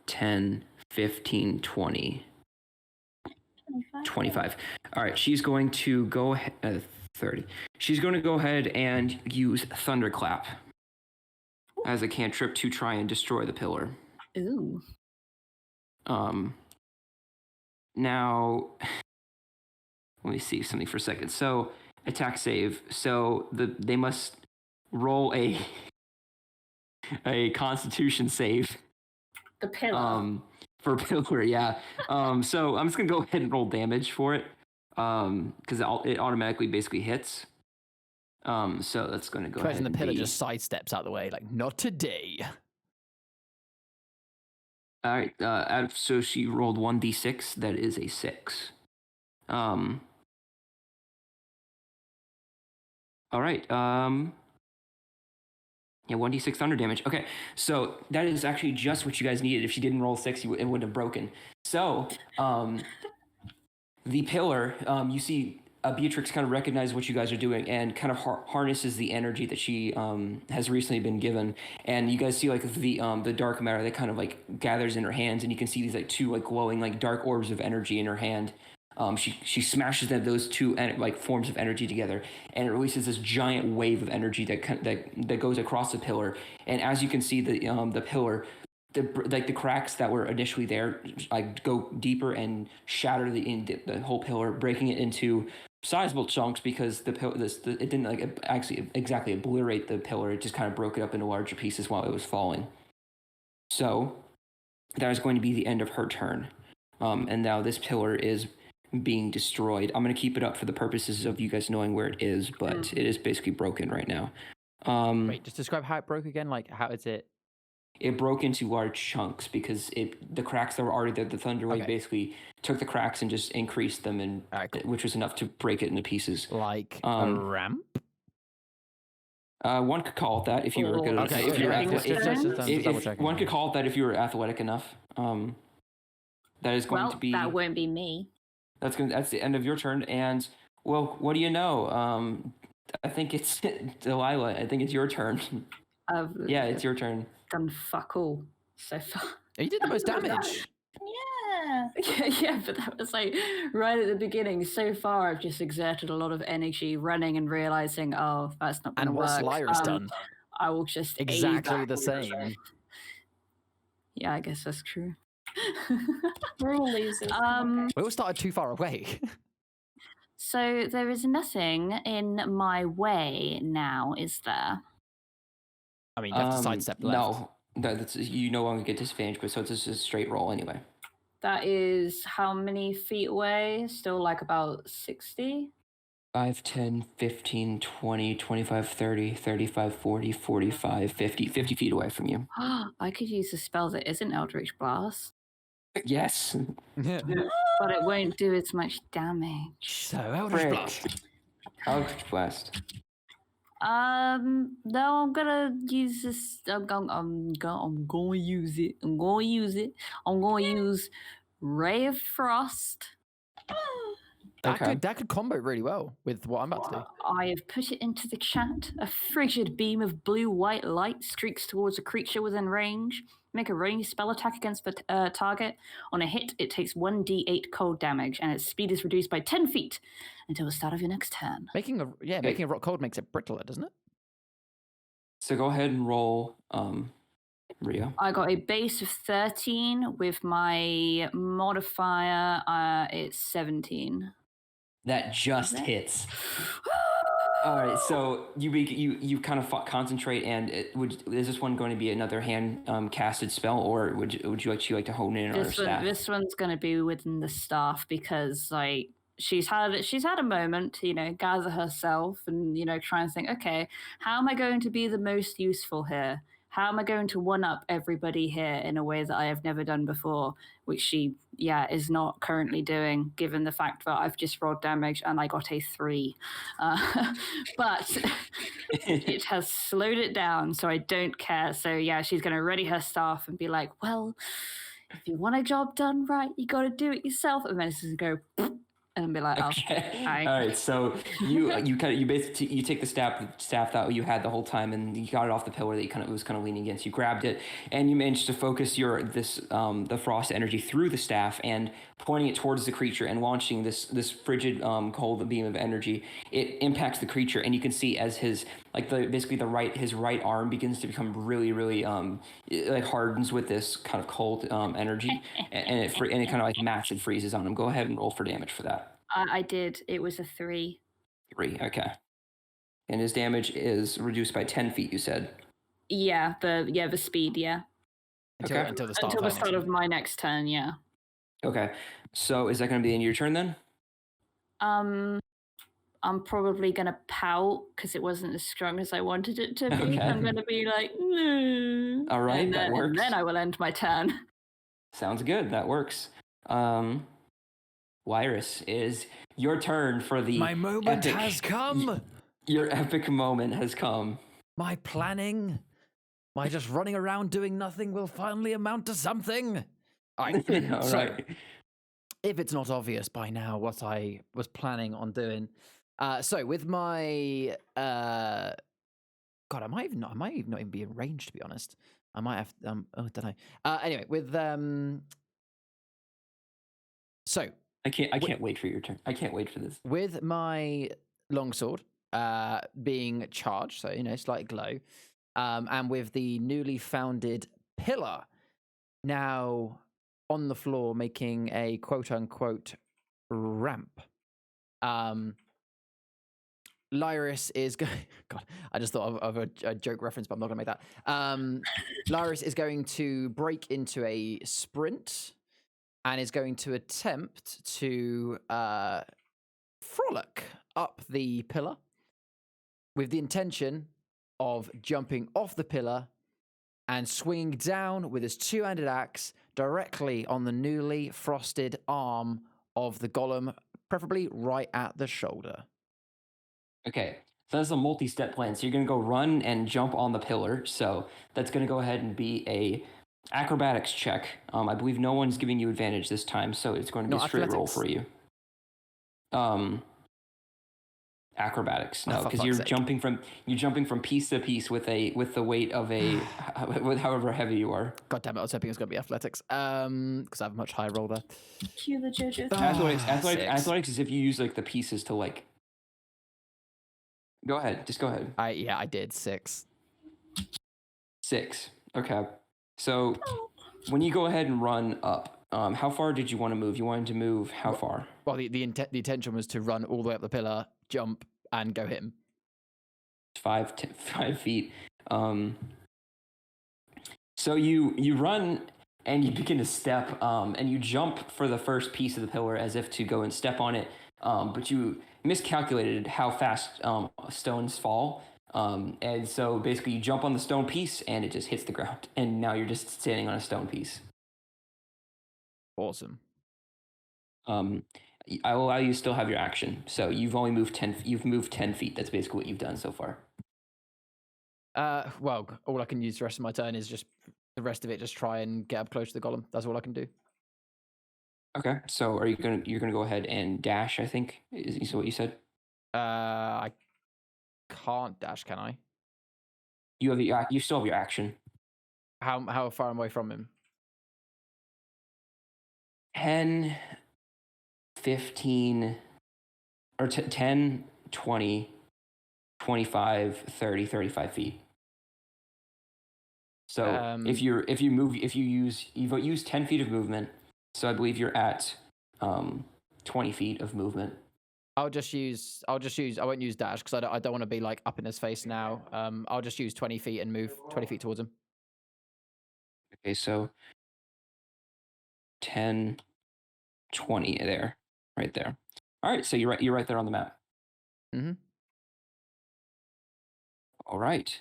10, 15, 20, 25. All right, she's going to go ahead. 30. She's going to go ahead and use Thunderclap as a cantrip to try and destroy the pillar. Ooh. Now, let me see something for a second. So, attack save. So they must roll a Constitution save. The pillar. For pillar, yeah. So I'm just gonna go ahead and roll damage for it. Because it automatically basically hits. So that's gonna go ahead. The and pillar be... just sidesteps out the way, like, not today. All right. So she rolled 1d6. That is a 6. All right. Yeah, 1d6 thunder damage. Okay, so that is actually just what you guys needed. If she didn't roll 6, it wouldn't have broken. So, the pillar, you see Beatrix kind of recognizes what you guys are doing and kind of harnesses the energy that she has recently been given. And you guys see like the dark matter that kind of like gathers in her hands, and you can see these like two like glowing like dark orbs of energy in her hand. She smashes those two like forms of energy together, and it releases this giant wave of energy that goes across the pillar. And as you can see, the pillar, the cracks that were initially there, like go deeper and shatter the whole pillar, breaking it into sizable chunks because it didn't like actually exactly obliterate the pillar. It just kind of broke it up into larger pieces while it was falling. So that is going to be the end of her turn. And now this pillar is being destroyed. I'm going to keep it up for the purposes of you guys knowing where it is, but it is basically broken right now. Wait, just describe how it broke again. Like, how is it? It broke into large chunks because the cracks that were already there, the thunder wave basically took the cracks and just increased them, and which was enough to break it into pieces. Like a ramp? One could call it that if you were good. Okay, One could call it that if you were athletic enough. That is going to be. That won't be me. That's the end of your turn, and well, what do you know? I think it's Delilah. I think it's your turn. Yeah, it's your turn. Done fuck all so far. You did the most damage. Yeah, but that was like right at the beginning. So far, I've just exerted a lot of energy running and realizing, oh, that's not going to work. And what Lyra's done. I will just exactly the same. Yeah, I guess that's true. We're all losers. We all started too far away. So there is nothing in my way now, is there? I mean, you have to sidestep left. No, you no longer get disadvantage, but so it's just a straight roll anyway. That is how many feet away? Still like about 60? 5, 10, 15, 20, 25, 30, 35, 40, 45, 50 feet away from you. I could use a spell that isn't Eldritch Blast. Yes. But it won't do as much damage. So, Eldritch Blast. Eldritch Blast. No, I'm gonna use this. I'm gonna use it. I'm gonna use Ray of Frost. That could combo really well with what I'm about to do. I have put it into the chat. A frigid beam of blue-white light streaks towards a creature within range. Make a ranged spell attack against the target. On a hit, it takes 1d8 cold damage, and its speed is reduced by 10 feet until the start of your next turn. Making a rock cold makes it brittler, doesn't it? So go ahead and roll, Rio. I got a base of 13 with my modifier. It's 17. That just hits. All right, so you kind of concentrate, and is this one going to be another hand casted spell, or would you like to hone in on her staff? This one's going to be within the staff because like she's had a moment to gather herself and try and think, okay, how am I going to be the most useful here? How am I going to one up everybody here in a way that I have never done before, which she is not currently doing, given the fact that I've just rolled damage and I got a 3. But it has slowed it down, so I don't care. So yeah, she's going to ready her staff and be like, well, if you want a job done right, you got to do it yourself. And then it's going to go and be like, okay. Hi. All right, so you basically take the staff that you had the whole time, and you got it off the pillar that you was leaning against. You grabbed it, and you managed to focus the frost energy through the staff and pointing it towards the creature and launching this frigid cold beam of energy. It impacts the creature, and you can see as his right arm begins to become really it hardens with this kind of cold energy, and it kind of like matches and freezes on him. Go ahead and roll for damage for that. I did. It was a 3. 3, okay. And his damage is reduced by 10 feet, you said? Yeah, the speed, yeah. Until the start of my next turn, yeah. Okay. So is that going to be in your turn then? I'm probably going to pout because it wasn't as strong as I wanted it to be. Okay. I'm going to be like, no. All right, that works. And then I will end my turn. Sounds good. That works. Lyrus, it is your turn for the My moment epic, has come. Your epic moment has come. My planning, my just running around doing nothing will finally amount to something. All right. If it's not obvious by now what I was planning on doing, so with my God, I might not even be in range, to be honest. I might have I don't know. Anyway, with so I can't wait for your turn. I can't wait for this. With my longsword being charged, so slight glow, and with the newly founded pillar now on the floor making a quote unquote ramp. Lyrus is going. God, I just thought of a joke reference, but I'm not going to make that. Lyrus is going to break into a sprint and is going to attempt to frolic up the pillar with the intention of jumping off the pillar and swinging down with his two-handed axe directly on the newly frosted arm of the golem, preferably right at the shoulder. Okay, so that's a multi-step plan. So you're going to go run and jump on the pillar. So that's going to go ahead and be a acrobatics check. I believe no one's giving you advantage this time, so it's going to be a straight roll for you. Acrobatics, no, because you're jumping from piece to piece with the weight of with however heavy you are. God damn it! I was hoping it was going to be athletics, because I have a much higher roll there. Cue the JoJo. Athletics is if you use like the pieces to like. Go ahead, just go ahead. I did 6. 6. Okay, so when you go ahead and run up, how far did you want to move? You wanted to move how far? Well, the intention was to run all the way up the pillar, jump, and go hit him. 5 feet. So you run and you begin to step, and you jump for the first piece of the pillar as if to go and step on it, but you miscalculated how fast stones fall. And so basically you jump on the stone piece and it just hits the ground, and now you're just standing on a stone piece. Awesome. I will allow you to still have your action. So you've only moved 10. You've moved 10 feet. That's basically what you've done so far. Well, all I can use the rest of my turn is just the rest of it. Just try and get up close to the golem. That's all I can do. Okay, so you're gonna go ahead and dash? I think is what you said. I can't dash, can I? You still have your action. How far am I away from him? 10, 15, or 10, 20, 25, 30, 35 feet. So if you use 10 feet of movement, so I believe you're at 20 feet of movement. I'll just use. I won't use dash because I don't want to be like up in his face now. I'll just use 20 feet and move 20 feet towards him. Okay, so 10, 20 there, right there. All right, so you're right there on the map. Mm-hmm. All right.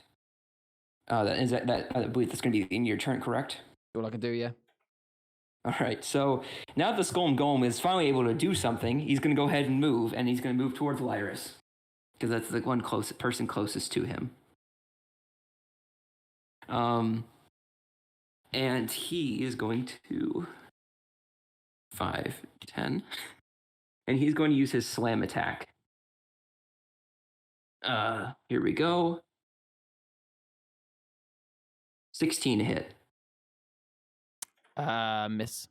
That I believe that's going to be the end of your turn, correct? All I can do, yeah. All right. So now that the golem is finally able to do something, he's going to go ahead and move, and he's going to move towards Lyris because that's the one person closest to him. And he is going to 5, 10, and he's going to use his slam attack. Here we go. 16 to hit. Miss.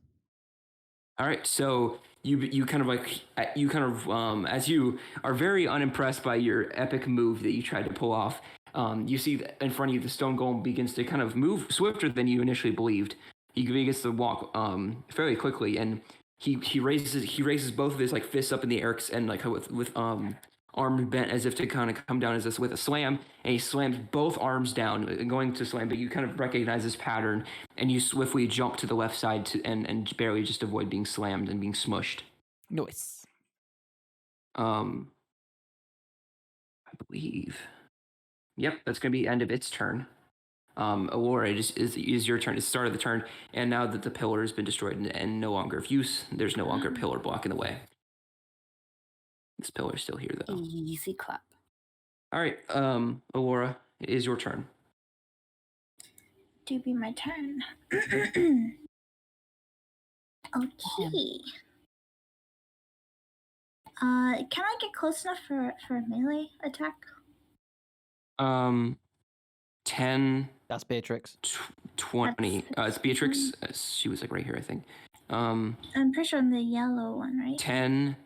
All right, so you kind of as you are very unimpressed by your epic move that you tried to pull off, you see that in front of you the stone golem begins to kind of move swifter than you initially believed. He begins to walk fairly quickly, and he raises both of his like fists up in the air and like with arm bent as if to kind of come down as this with a slam, and he slams both arms down, going to slam, but you kind of recognize this pattern, and you swiftly jump to the left side and barely just avoid being slammed and being smushed. Nice. I believe. Yep, that's going to be the end of its turn. Aurora, is your turn. It's the start of the turn, and now that the pillar has been destroyed and no longer of use, there's no longer a pillar blocking the way. This pillar's still here, though. Easy clap. All right, Aurora, it is your turn. Do be my turn. Okay. Can I get close enough for a melee attack? 10. That's Beatrix. 20. It's Beatrix. She was like right here, I think. I'm pretty sure I'm the yellow one, right? 10,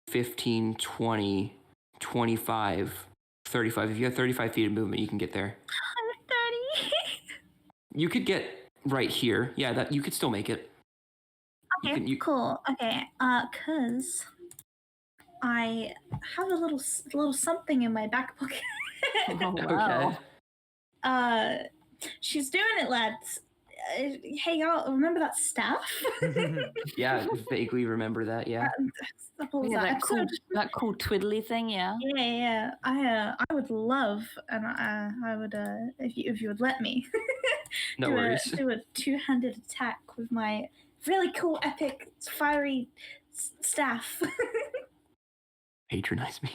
15, 20, 25, 35. If you have 35 feet of movement, you can get there. I'm 30. You could get right here. Yeah, that you could still make it. Okay, cool. Okay, cause I have a little something in my back pocket. Oh, wow. Okay. She's doing it, lads. Hey, y'all, remember that staff? Yeah, vaguely remember that. Yeah. That cool twiddly thing. Yeah. Yeah. I would love, and I would, if you would let me, No worries. do a two-handed attack with my really cool, epic, fiery staff. Patronize me.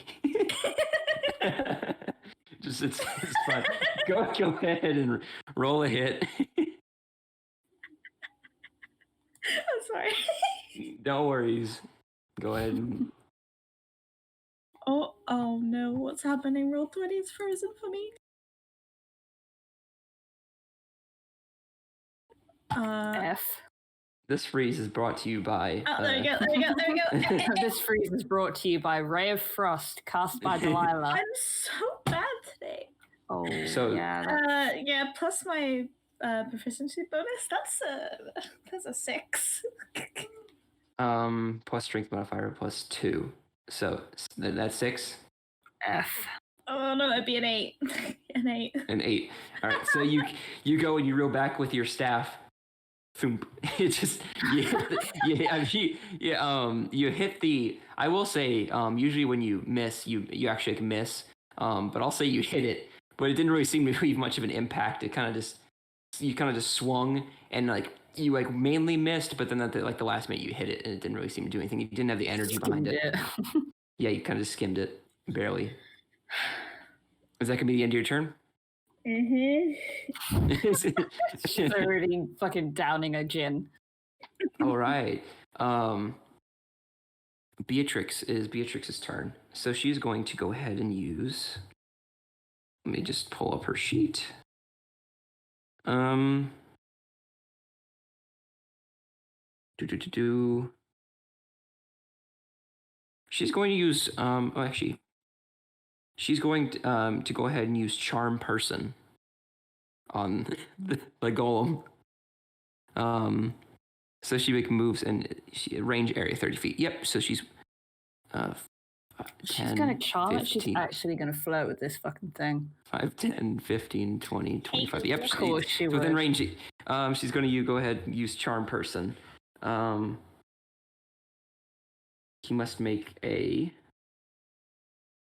Just it's fun. Go ahead and roll a hit. I'm sorry. No worries. Go ahead. Oh no, what's happening? Roll 20 is frozen for me. F. This freeze is brought to you by. Oh, there we go. This freeze is brought to you by Ray of Frost, cast by Delilah. I'm so bad today. Oh, So yeah. Plus my proficiency bonus. That's a 6. Plus strength modifier plus 2. So that's 6. F. Oh no, it'd be an 8. An 8. An 8. All right. So you go and you reel back with your staff. Thump. It just you hit the. I will say usually when you miss you actually can miss. But I'll say you hit it, but it didn't really seem to leave much of an impact. It kind of just swung and like you like mainly missed, but then at the last minute you hit it and it didn't really seem to do anything. You didn't have the energy behind it. Yeah, you kind of just skimmed it barely. Is that gonna be the end of your turn? Mm-hmm. She's already fucking downing a gin. All right. Beatrix's turn. So she's going to go ahead and use. Let me just pull up her sheet. She's going to use. She's going to go ahead and use Charm Person on the golem. So she moves and she range area 30 feet. Yep. So she's 10, gonna charm 15, it. She's actually gonna flirt with this fucking thing. 5, 10, 15, 20, 25. Yep. Of course she would. Within range. She's going to go ahead and use Charm Person. He must make a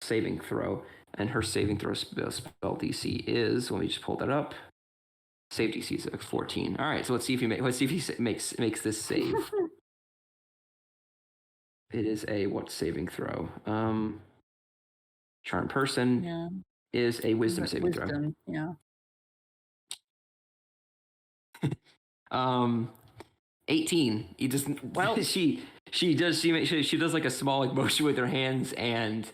saving throw, and her saving throw spell DC is. Let me just pull that up. Save DC is 14. All right, so let's see if he makes this save. It is a what saving throw? Charm Person is a Wisdom saving throw. Yeah. 18. He doesn't. Well, she does like a small motion with her hands, and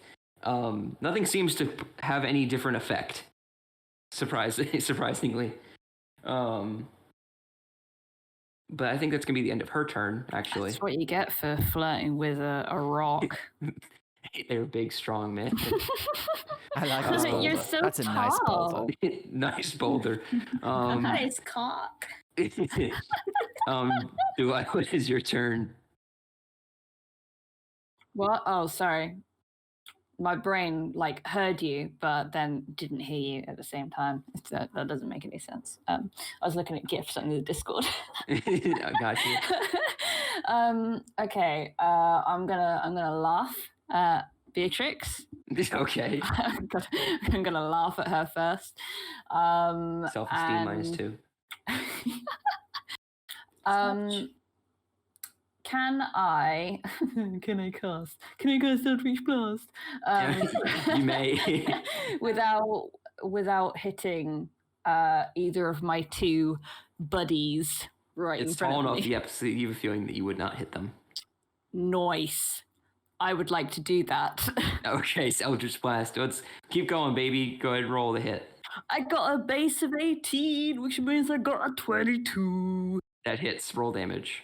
nothing seems to have any different effect. Surprisingly. But I think that's gonna be the end of her turn. Actually, that's what you get for flirting with a rock. They're big, strong men. I like this boulder. You're so That's a nice boulder. Nice boulder. Nice cock. What is your turn? What? Oh, sorry. My brain heard you, but then didn't hear you at the same time. That doesn't make any sense. I was looking at GIFs on the Discord. I got you. Okay. I'm gonna laugh at Beatrix. Okay. I'm gonna laugh at her first. Self-esteem -2. Can I cast Eldritch Blast? You may. without hitting either of my two buddies right in front of me. It's tall enough, yep, so you have a feeling that you would not hit them. Nice. I would like to do that. Okay, so Eldritch Blast. Let's keep going, baby. Go ahead and roll the hit. I got a base of 18, which means I got a 22. That hits. Roll damage.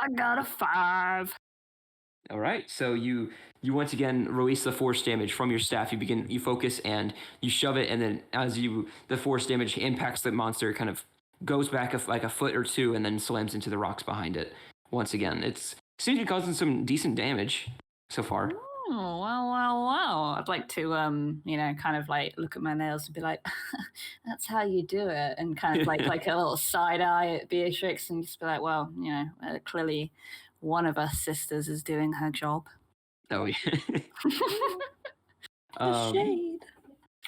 I got a 5. All right, so you once again release the force damage from your staff. You focus and you shove it, and then as the force damage impacts the monster, it kind of goes back a foot or two, and then slams into the rocks behind it. Once again, it seems to be causing some decent damage so far. Oh, wow. I'd like to, kind of look at my nails and be like, that's how you do it. And kind of like a little side eye at Beatrix and just be like, well, clearly one of us sisters is doing her job. Oh, yeah. Shade.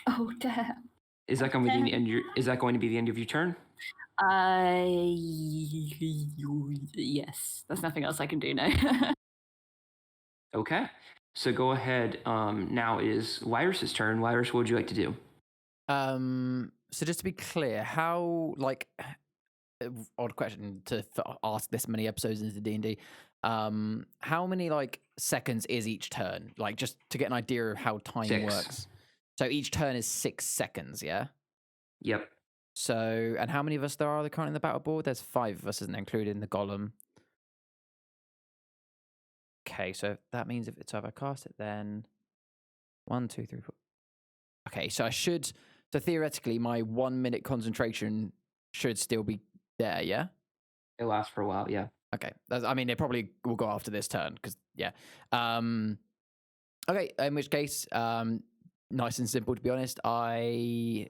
Oh, damn. Is that going to be the end? Is that going to be the end of your turn? Yes. There's nothing else I can do now. Okay. So go ahead. Now is Wyrus's turn. Wyrus, what would you like to do? So just to be clear, how odd question to ask this many episodes into D&D. How many seconds is each turn? Just to get an idea of how time 6. works. So each turn is 6 seconds, yeah? Yep. So, and how many of us there are currently in the battle board? There's 5 of us, isn't there, including the golem. Okay, so that means if I cast it, then 1, 2, 3, 4. Okay, so so theoretically, my 1 minute concentration should still be there, yeah? It lasts for a while, yeah. Okay, it probably will go after this turn, because, yeah. Okay, in which case, nice and simple, to be honest. I,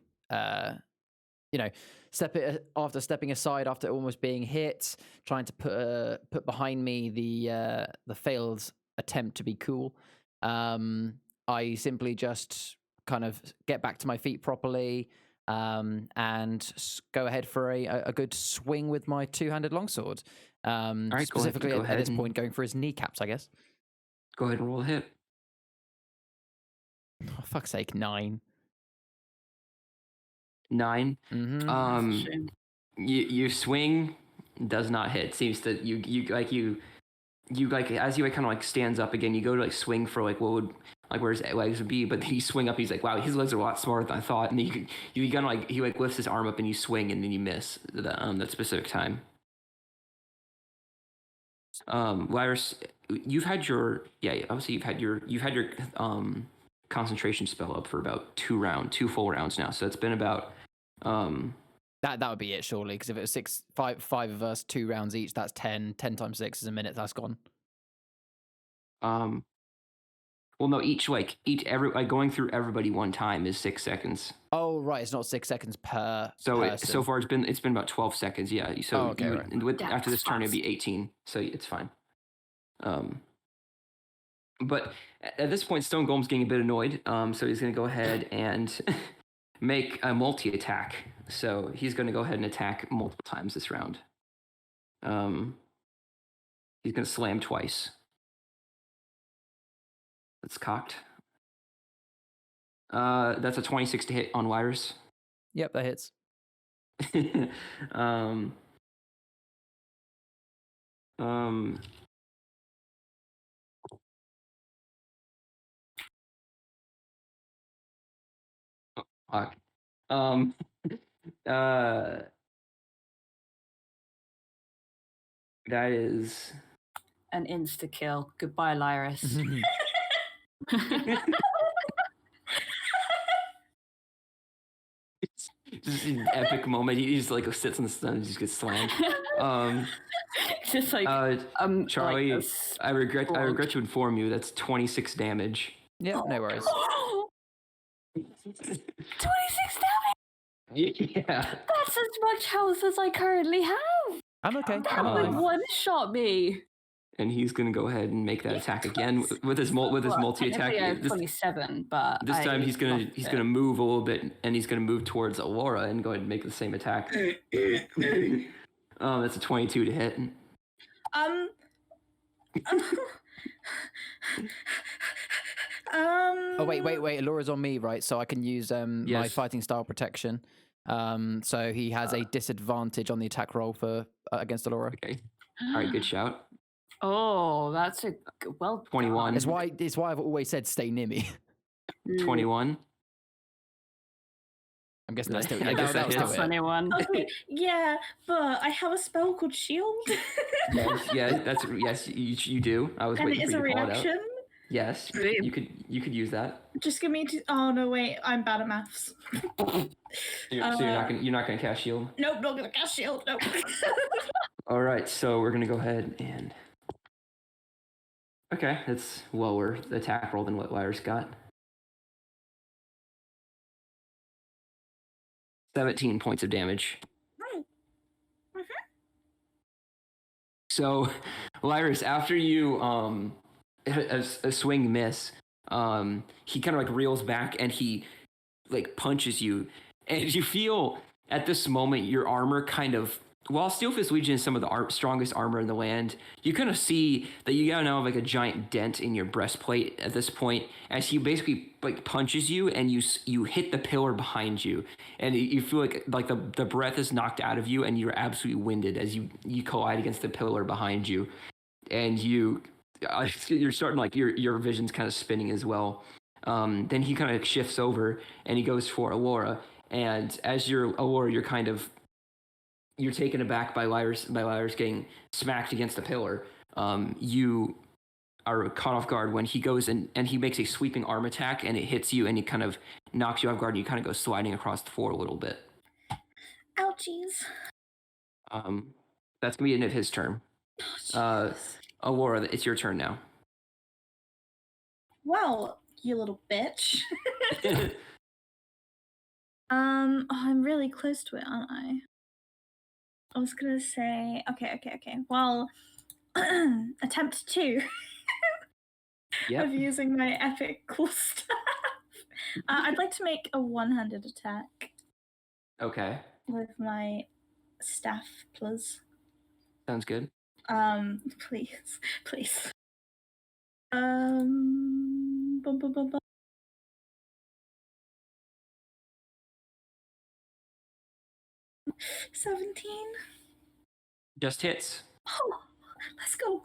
after stepping aside, after almost being hit, trying to put behind me the failed attempt to be cool. I simply just kind of get back to my feet properly, and go ahead for a good swing with my 2-handed longsword. Right, specifically at this point, going for his kneecaps, I guess. Go ahead and roll a hit. Oh, fuck's sake, 9. 9. Mm-hmm. You swing, does not hit. Seems that you as he like kind of like stands up again. You go to like swing for like what would like where his legs would be, but he swing up. He's like, wow, his legs are a lot smarter than I thought. And then you kind of like he like lifts his arm up and you swing and then you miss that specific time. Lyrus, you've had your obviously you've had your concentration spell up for about 2 full rounds now. So it's been about that would be it surely, because if it was five of us, 2 rounds each, that's 10 times 6 is a minute. That's gone. Well, no, going through everybody one time is 6 seconds. Oh, right, it's not 6 seconds per. So far it's been about 12 seconds. Yeah. So right. After this turn it'd be 18. So it's fine. But at this point, Stone Golem's getting a bit annoyed. So he's gonna go ahead and make a multi-attack. So he's gonna go ahead and attack multiple times this round. He's gonna slam twice. That's cocked. That's a 26 to hit on Lyrus. Yep, that hits. Oh, fuck. That is an insta kill. Goodbye, Lyrus. Just an epic moment. He just like sits on the stone and just gets slammed. Just like Charlie, like I regret to inform you that's 26 damage. Yeah, no worries. 26 damage. Yeah. That's as much health as I currently have. I'm okay. That would one-shot me. And he's gonna go ahead and make that attack again with his multi-attack. I have 27, but this time he's gonna move a little bit and he's gonna move towards Aurora and go ahead and make the same attack. That's a 22 to hit. Oh wait. Laura's on me, right? So I can use my fighting style protection. So he has a disadvantage on the attack roll for against Laura. Okay. All right, good shout. Oh, that's a 21. It's why I've always said stay near me. 21. I'm guessing that's still. I guess that hits. 21. Okay, yeah, but I have a spell called Shield. Yes, you do. I was waiting for you to call it out. Reaction. Yes, you could use that. Just give me. Oh no, wait, I'm bad at maths. So you're not gonna cast shield. Nope, not gonna cast shield. Nope. All right, so we're gonna go ahead and. Okay, it's lower the attack roll than what Lyrus got. 17 points of damage. Mm-hmm. So, Lyrus, after you a swing miss, he kind of like reels back and he like punches you, and you feel at this moment your armor kind of. While Steel Fist Legion is some of the strongest armor in the land, you kind of see that you now have like a giant dent in your breastplate at this point, as he basically like punches you and you hit the pillar behind you, and you feel like the breath is knocked out of you and you're absolutely winded as you collide against the pillar behind you, and you're starting like your vision's kind of spinning as well. Then he kind of shifts over and he goes for Aurora, and as you're Aurora, you're taken aback by Lyrus getting smacked against the pillar. You are caught off guard when he goes and he makes a sweeping arm attack and it hits you and it kind of knocks you off guard and you kind of go sliding across the floor a little bit. Ouchies. That's gonna be the end of his turn. Aurora, it's your turn now. Well, you little bitch. I'm really close to it, aren't I? I was gonna say, okay. Well, attempt 2 of using my epic cool stuff. I'd like to make a one-handed attack. Okay. With my staff, please. Sounds good. Please. Bum, bum, bum, bum. 17. Just hits. Oh, let's go.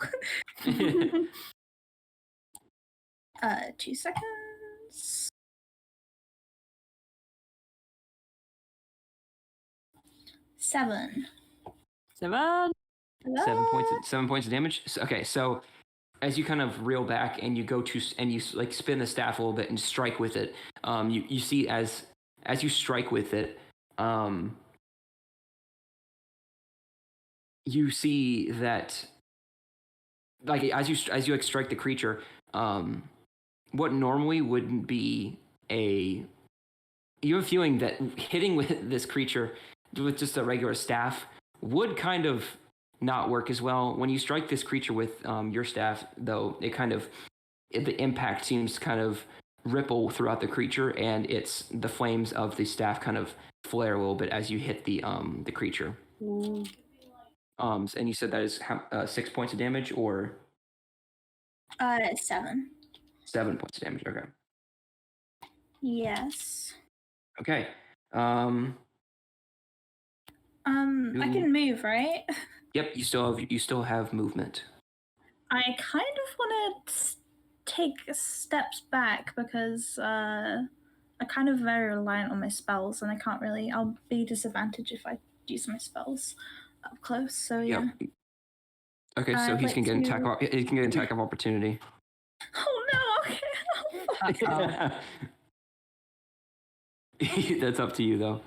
2 seconds. 7. 7. 7 points of damage. Okay, so as you kind of reel back and you go to and you like spin the staff a little bit and strike with it, you see as you strike with it, you see that like as you like strike the creature, what normally wouldn't be you have a feeling that hitting with this creature with just a regular staff would kind of not work as well. When you strike this creature with your staff, though, the impact seems to kind of ripple throughout the creature, and the flames of the staff kind of flare a little bit as you hit the creature. And you said that is 6 points of damage, or 7. 7 points of damage. Okay. Yes. Okay. I can move, right? Yep. You still have movement. I kind of want to take steps back because I'm kind of very reliant on my spells, and I can't really. I'll be disadvantaged if I use my spells up close. So yeah. Yep. Okay, so he can get an attack of opportunity. Oh no! Okay. That's up to you, though.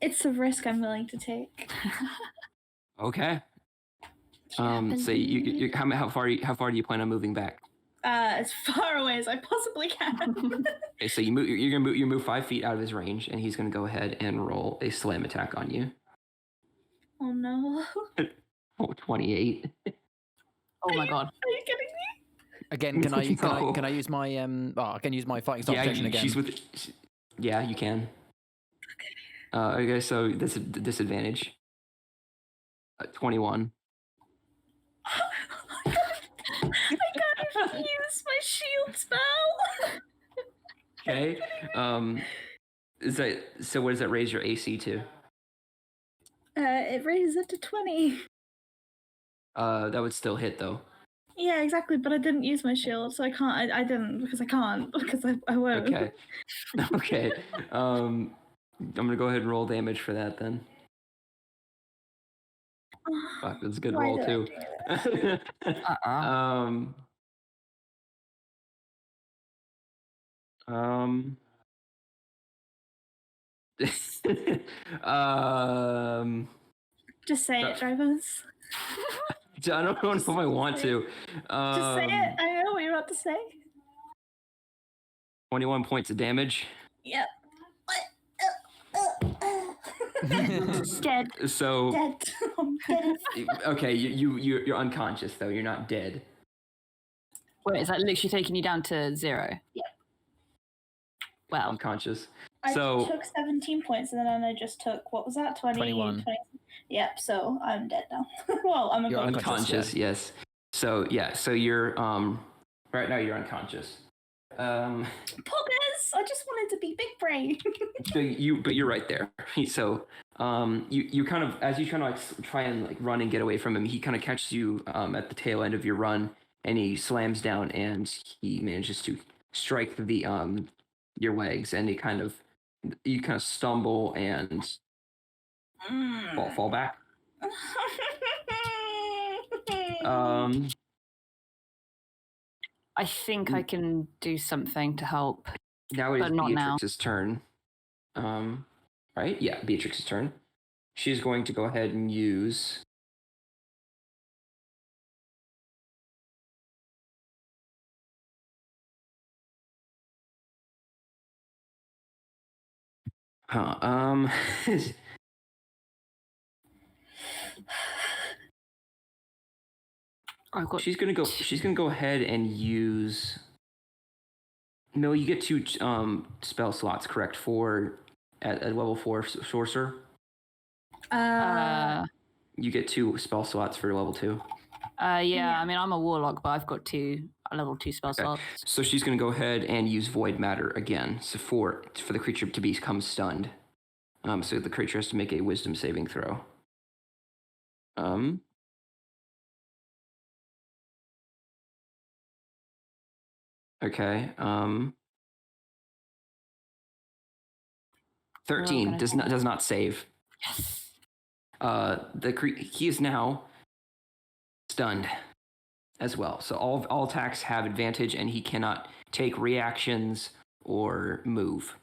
It's a risk I'm willing to take. Okay. So you how far do you plan on moving back? As far away as I possibly can. Okay, so you move 5 feet out of his range, and he's gonna go ahead and roll a slam attack on you. Oh no. Oh, 28. Oh my god. Are you kidding me? Again, can I use my I can use my fighting style protection again. Yeah, you can. Okay, so that's a disadvantage. 21. I gotta use my shield spell. Okay. So what does that raise your AC to? It raises it to 20. That would still hit though. Yeah, exactly, but I didn't use my shield, so I can't. I didn't because I can't because I won't. Okay. Okay. I'm gonna go ahead and roll damage for that then. Fuck, that's a good Why roll did I too. do Just say it, drivers. I don't know if I want to. Just say it. I know what you're about to say. 21 points of damage. Yep. Dead. So Dead. I'm dead. okay, you're unconscious though. You're not dead. Wait, is that literally taking you down to 0? Yep. Well, Unconscious. I So took 17 points, and then I just took, what was that? 21. 20. Yep. So I'm dead now. Well, I'm You're unconscious. Yes. So yeah. So you're right now you're unconscious. Poggers! I just wanted to be big brain. But you're right there. So you kind of, as you kind of like try and like run and get away from him, he kind of catches you at the tail end of your run, and he slams down, and he manages to strike the your legs, and you kind of stumble and fall back. I think I can do something to help. Now it is But not now. Beatrix's turn. Right? Yeah, Beatrix's turn. She's going to go ahead and use I've got she's gonna go ahead and use. No, you get 2 spell slots, correct? For at level 4 sorcerer. uh You get 2 spell slots for level 2. Yeah, I mean, I'm a warlock, but I've got a level 2 spell slots. So she's going to go ahead and use Void Matter again, so for the creature to become stunned. So the creature has to make a Wisdom saving throw. Okay. 13 does not save. Yes. He is now stunned as well. So all attacks have advantage, and he cannot take reactions or move.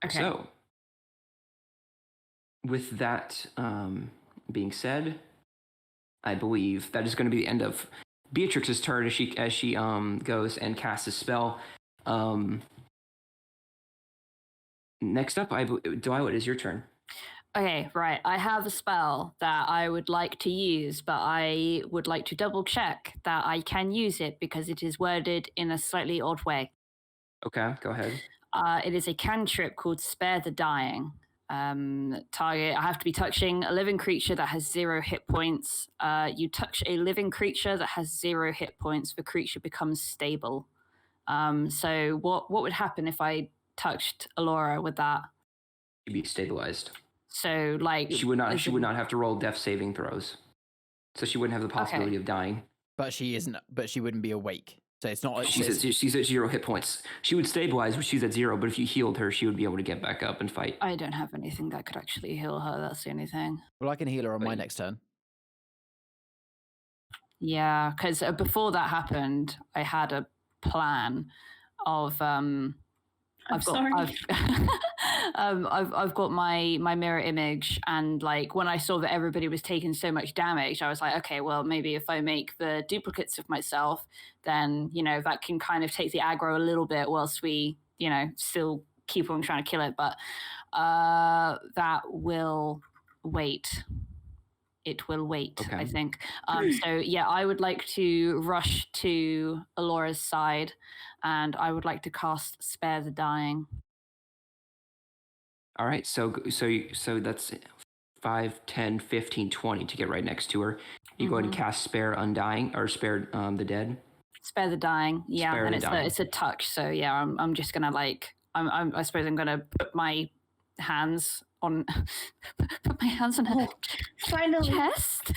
Okay. So, with that being said, I believe that is going to be the end of Beatrix's turn as she goes and casts a spell. Next up, Delilah, it is your turn. Okay, right. I have a spell that I would like to use, but I would like to double check that I can use it because it is worded in a slightly odd way. Okay, go ahead. It is a cantrip called Spare the Dying. Target, I have to be touching a living creature that has 0 hit points. You touch a living creature that has 0 hit points, the creature becomes stable. So what would happen if I touched Alora with that? She'd be stabilized. So like she would not have to roll death saving throws. So she wouldn't have the possibility of dying. But she wouldn't be awake. So it's not like she's at 0 hit points. She would stabilize when she's at 0, but if you healed her, she would be able to get back up and fight. I don't have anything that could actually heal her. That's the only thing. Well, I can heal her on my next turn. Yeah, because before that happened, I had a plan of I've got my mirror image, and like when I saw that everybody was taking so much damage, I was like, okay, well maybe if I make the duplicates of myself, then that can kind of take the aggro a little bit whilst we still keep on trying to kill it. But that will wait. It will wait, okay. I think. So yeah, I would like to rush to Alora's side, and I would like to cast Spare the Dying. All right, so that's 5, 10, 15, 20 to get right next to her. You go ahead and cast Spare Undying, or Spare the Dead. Spare the Dying, yeah, Spare and it's a touch. So yeah, I'm just gonna I suppose I'm gonna put my hands on her finally chest.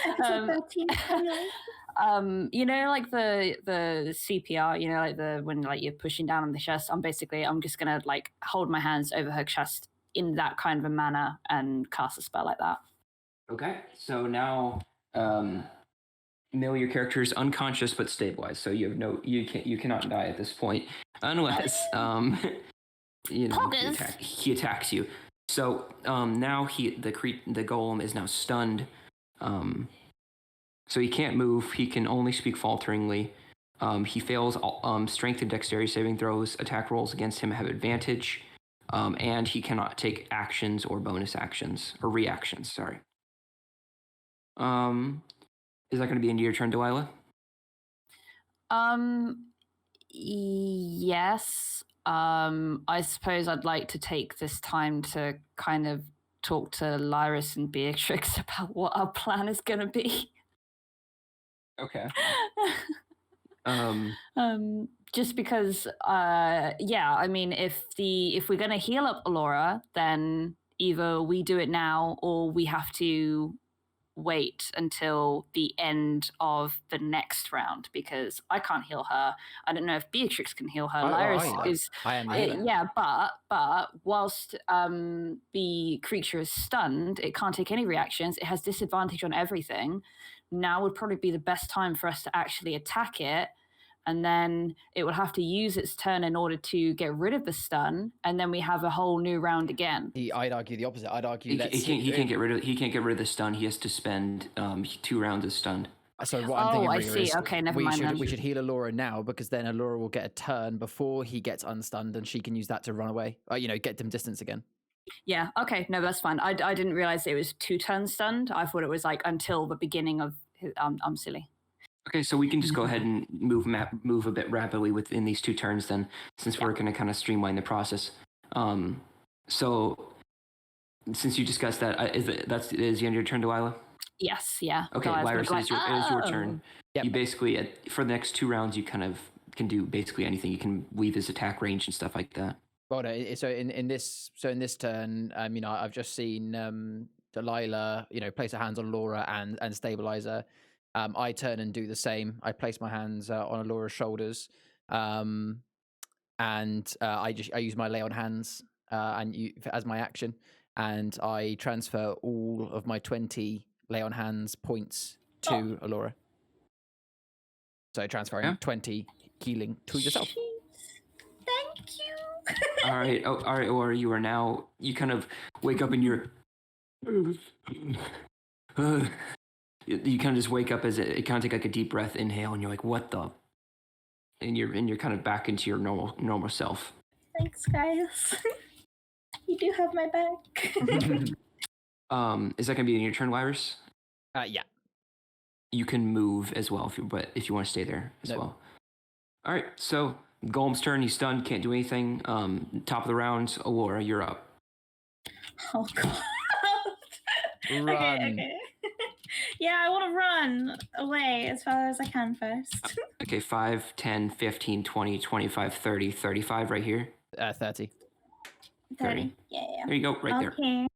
Episode 13, finally. Like the CPR, like when you're pushing down on the chest. I'm just gonna hold my hands over her chest in that kind of a manner and cast a spell like that. Okay, so now Mill, your character is unconscious but stabilized, so you cannot die at this point unless he attacks you. So now the golem is now stunned. So he can't move. He can only speak falteringly. He fails strength and dexterity saving throws. Attack rolls against him have advantage, and he cannot take actions or bonus actions or reactions. Sorry. Is that going to be into your turn, Delilah? Yes. I suppose I'd like to take this time to kind of talk to Lyris and Beatrix about what our plan is going to be. Okay. Just because, I mean, if we're going to heal up Alora, then either we do it now or we have to wait until the end of the next round, because I can't heal her. I don't know if Beatrix can heal her. Lyris is, but whilst the creature is stunned, it can't take any reactions. It has disadvantage on everything. Now would probably be the best time for us to actually attack it, and then it would have to use its turn in order to get rid of the stun, and then we have a whole new round again. I'd argue the opposite. I'd argue he can't get rid of the stun. He has to spend 2 rounds of stunned. So what I'm thinking, I see. Is okay, never mind. Then we should heal Alora now, because then Alora will get a turn before he gets unstunned, and she can use that to run away. Get them distance again. Yeah. Okay. No, that's fine. I didn't realize it was 2 turns stunned. I thought it was until the beginning of. I'm silly. Okay, so we can just go ahead and move a bit rapidly within these 2 turns then, since we're going to kind of streamline the process. So, since you discussed that, is the end of your turn, Delilah? Yes, yeah. Okay, So I was Lyris, gonna it be like, is your turn. Yep. You basically, for the next 2 rounds, you kind of can do basically anything. You can weave his attack range and stuff like that. Well, no, so in this turn, you know, I've just seen Delilah, you know, place her hands on Laura and stabilize her. I turn and do the same. I place my hands on Laura's shoulders, and I use my lay on hands as my action, and I transfer all of my 20 lay on hands points to Alora. So transferring 20 healing to yourself. Jeez. Thank you. All right, or you are now, you kind of wake up and you're, you kind of just wake up as it kind of take like a deep breath, inhale, and you're like, what the? And you're kind of back into your normal self. Thanks, guys. You do have my back. Is that gonna be in your turn, Lyris? Yeah. You can move as well if you want to stay there as well. All right, so Golem's turn. He's stunned, can't do anything. Top of the round, Alora, you're up. Oh god. Run. Okay. Yeah, I want to run away as far as I can first. Okay, 5, 10, 15, 20, 25, 30, 35 right here. 30. 30. Yeah. There you go, right there. Okay.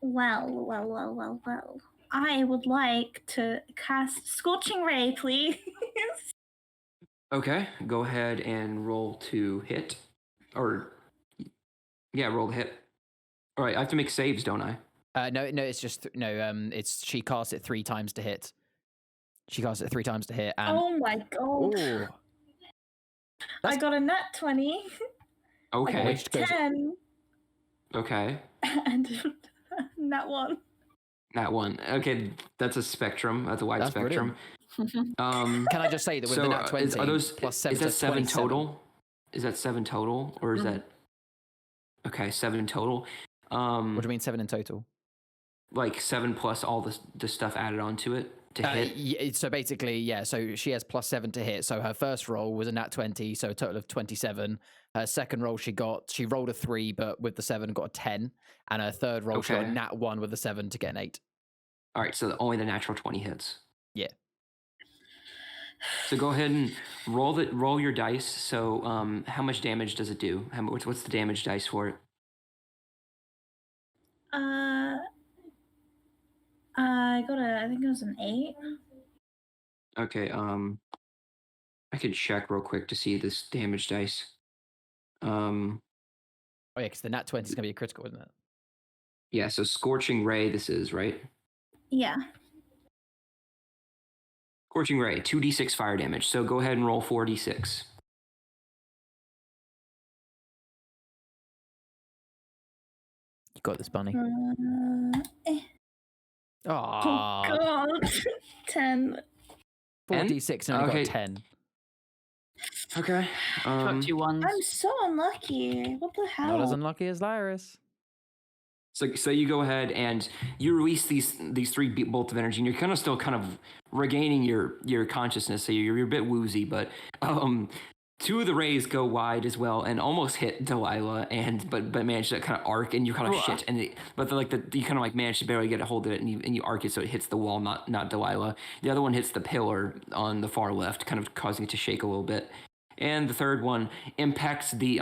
Well. I would like to cast Scorching Ray, please. Okay, go ahead and roll to hit. Roll to hit. All right, I have to make saves, don't I? No, it's just it's she casts it 3 times to hit. She casts it 3 times to hit, and Oh my god! Ooh. I got a nat 20. Okay. I got a 10. Okay. And nat 1. That one. Okay, that's a spectrum. That's a wide spectrum. Can I just say that with the nat 20 plus 7 is that 7 27. total? Is that 7 total, or is that? Okay, 7 total. What do you mean 7 in total? Like 7 plus all the stuff added onto it to hit. Yeah, so basically, yeah. So she has plus 7 to hit. So her first roll was a nat 20, so a total of 27. Her second roll, she rolled a 3, but with the 7 got a 10. And her third roll, she got a nat 1 with the 7 to get an 8. All right, so only the natural 20 hits. Yeah. So go ahead and roll your dice. So how much damage does it do? What's the damage dice for it? I think it was an 8. Okay, I could check real quick to see this damage dice. Oh yeah, because the nat 20 is gonna be a critical, isn't it? Yeah, so Scorching Ray this is, right? Yeah. Scorching Ray, 2d6 fire damage. So go ahead and roll 4d6. You got this, Bunny. Oh god. 10. 4d6 and only got 10. Okay. Got 2 ones. I'm so unlucky. What the hell? Not as unlucky as Lyris. So you go ahead and you release these 3 bolts of energy, and you're kind of regaining your consciousness. So you're a bit woozy, but 2 of the rays go wide as well and almost hit Delilah, but manage to kind of arc, and you kind of shit, and you kind of like manage to barely get a hold of it, and you arc it so it hits the wall, not Delilah. The other one hits the pillar on the far left, kind of causing it to shake a little bit, and the third one impacts the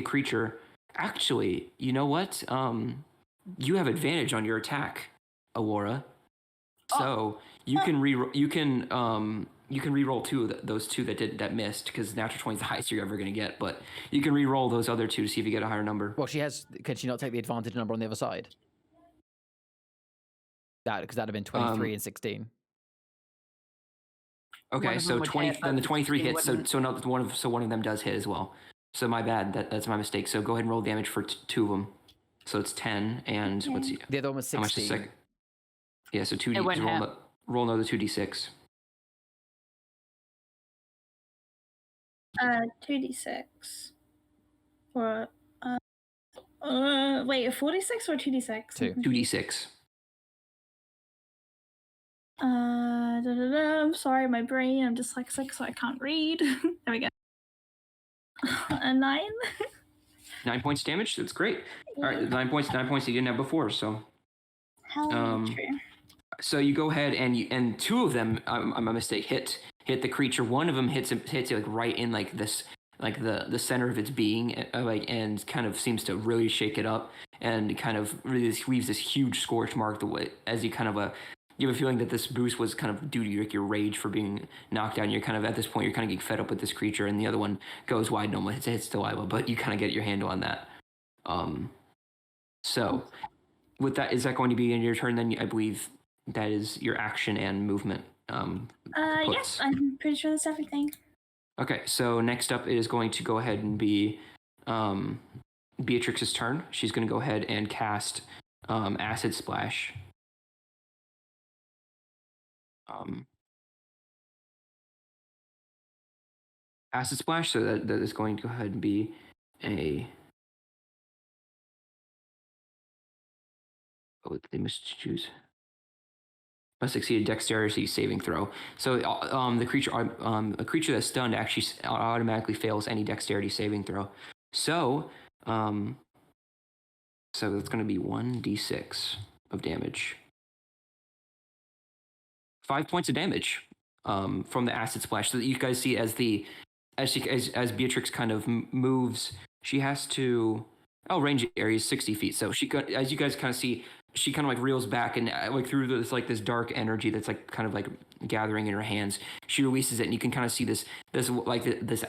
creature. Actually, you know what? You have advantage on your attack, Alora. So you can re-roll 2 of those 2 that missed, because natural 20 is the highest you're ever going to get. But you can re-roll those other 2 to see if you get a higher number. Well, can she not take the advantage number on the other side? Because that'd have been 23 and 16. Okay, so 20. Then the 23 hits. So one of them does hit as well. So my bad. That's my mistake. So go ahead and roll damage for 2 of them. So it's 10 and what's the other one was 16. How much is second? Yeah, so 2d. Roll another 2d6. 2d6. Or wait, 46 or 2d6? 2d6. I'm sorry, my brain. I'm dyslexic, so I can't read. There we go. A 9. 9 points damage. That's great. All right, 9 points. 9 points you didn't have before. So. Hell, true. So you go ahead and two of them, my mistake, hit the creature. One of them hits it like right in like this, like the center of its being, like, and kind of seems to really shake it up, and kind of really leaves this huge scorch mark. The way as you kind of you have a feeling that this boost was kind of due to like your rage for being knocked down. You're kind of at this point, you're kind of getting fed up with this creature, and the other one goes wide and almost hits Delilah, but you kind of get your handle on that. So with that, is that going to be in your turn? Then I believe that is your action and movement. Yes, I'm pretty sure that's everything. Okay, so next up is going to go ahead and be Beatrix's turn. She's going to go ahead and cast Acid Splash. Acid Splash, so that is going to go ahead and be a... Oh, they must choose. Must succeed a dexterity saving throw. So the creature, a creature that's stunned actually automatically fails any dexterity saving throw. So, so that's going to be 1d6 of damage. 5 points of damage from the acid splash. So that you guys see as Beatrix kind of moves, she has to. Oh, range area is 60 feet. So as you guys kind of see, she kind of like reels back and like through this dark energy that's like kind of like gathering in her hands. She releases it, and you can kind of see this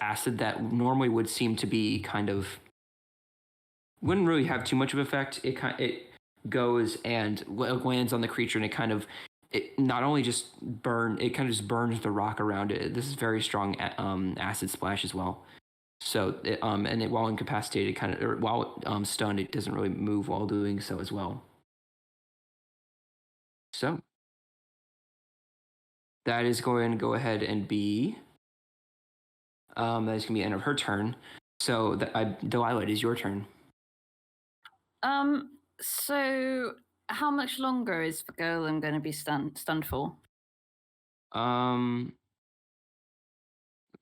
acid that normally would seem to be kind of wouldn't really have too much of effect. It goes and lands on the creature, and it not only just it kind of just burns the rock around it. This is very strong acid splash as well. So, while incapacitated, while stunned, it doesn't really move while doing so as well. So, that is going to go ahead and be. That is going to be the end of her turn. So, Delilah, it is your turn. So how much longer is the golem going to be stunned for?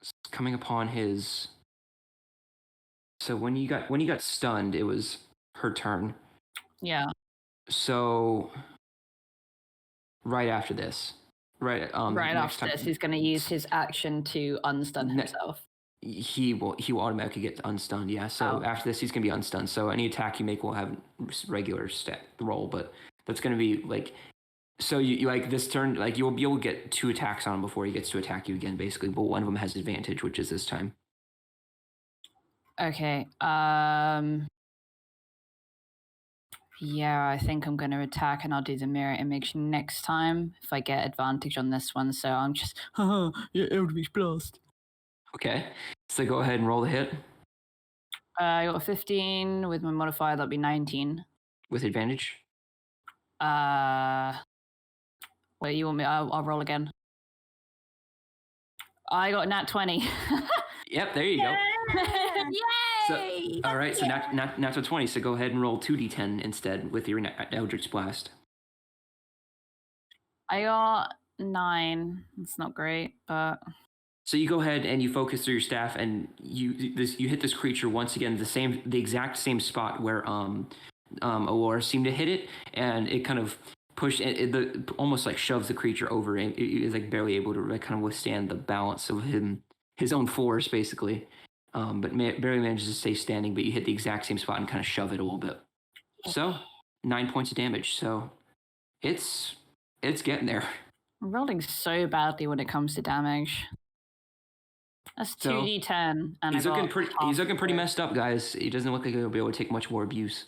It's coming upon his. So when you got stunned, it was her turn. Yeah. So right after this, right after this, he's going to use his action to unstun himself. He will automatically get unstunned. Yeah. So after this, he's going to be unstunned. So any attack you make will have regular stat roll, but that's going to be like. So you like this turn, like you'll be able to get 2 attacks on him before he gets to attack you again, basically. But one of them has advantage, which is this time. Okay. Yeah, I think I'm going to attack, and I'll do the mirror image next time if I get advantage on this one. So I'm just, yeah, Eldritch Blast. Okay, so go ahead and roll the hit. I got a 15 with my modifier. That'll be 19. With advantage. Wait, you want me? I'll roll again. I got nat 20. Yep, there you go. Yay! So, all right, so natural 20. So go ahead and roll 2d10 instead with your Eldritch Blast. I got 9. It's not great, but. So you go ahead and you focus through your staff, and you hit this creature once again, the exact same spot where Allura seemed to hit it, and it kind of pushed it almost like shoves the creature over, and it is like barely able to like kind of withstand the balance of his own force basically. But barely manages to stay standing, but you hit the exact same spot and kind of shove it a little bit. So 9 points of damage. So it's getting there. I'm rolling so badly when it comes to damage. That's 2d10, and he's looking pretty messed up, guys. He doesn't look like he'll be able to take much more abuse.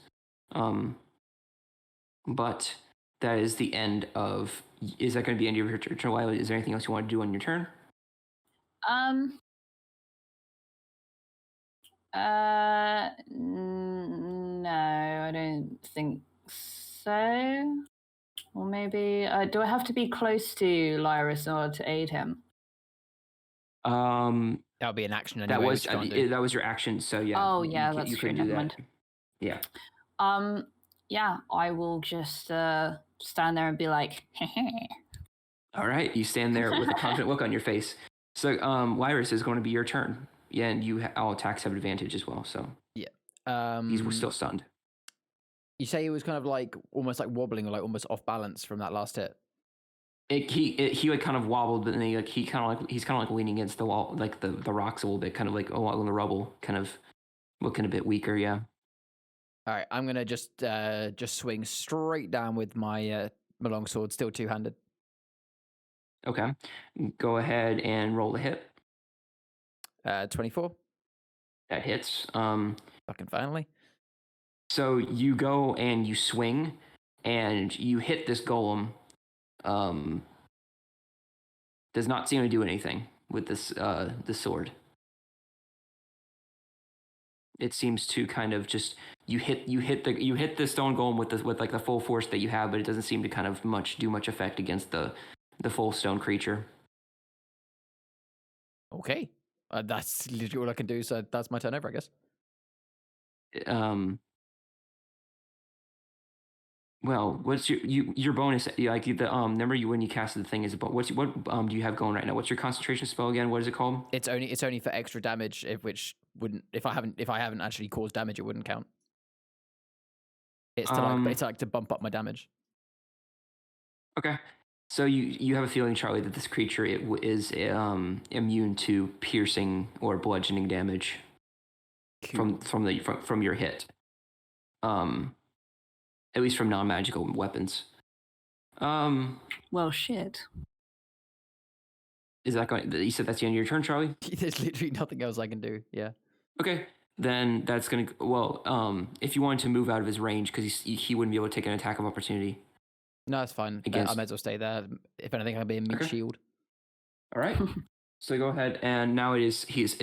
But that is the end of. Is that going to be the end of your turn? Is there anything else you want to do on your turn? No, I don't think so. Or maybe, do I have to be close to Lyris in order to aid him? That'll be an action anyway. That was your action, so yeah. Oh yeah, that's you true. can do Never that. mind. Yeah. Yeah, I will just stand there and be like, All right, you stand there with a confident look on your face. So, Lyris, is going to be your turn. Yeah, and all attacks have advantage as well. So yeah, he's still stunned. You say he was kind of like almost like wobbling or like almost off balance from that last hit. He like kind of wobbled, but then he's kind of like leaning against the wall, like the rocks a little bit, kind of like in the rubble, kind of looking a bit weaker. Yeah. All right, I'm gonna just swing straight down with my my longsword, still two-handed. Okay. Go ahead and roll the hit. 24. That hits. Fucking finally. So you go and you swing, and you hit this golem. Does not seem to do anything with this sword. It seems to kind of just you hit the stone golem with like the full force that you have, but it doesn't seem to kind of do much effect against the full stone creature. Okay. That's literally all I can do, so that's my turn over, I guess. Well, what's your bonus? Like the remember when you casted the thing is about what do you have going right now? What's your concentration spell again? What is it called? It's only for extra damage, which wouldn't if I haven't actually caused damage, it wouldn't count. It's to bump up my damage. Okay. So you have a feeling, Charlie, that this creature is immune to piercing or bludgeoning damage Cool. from your hit. At least from non-magical weapons. Well, shit. Is that going? You said that's the end of your turn, Charlie? There's literally nothing else I can do. Yeah. Okay. Then that's gonna. Well, if you wanted to move out of his range, because he wouldn't be able to take an attack of opportunity. No, it's fine. I might as well stay there. If anything, I'll be a meat shield. All right. So go ahead, and now it's his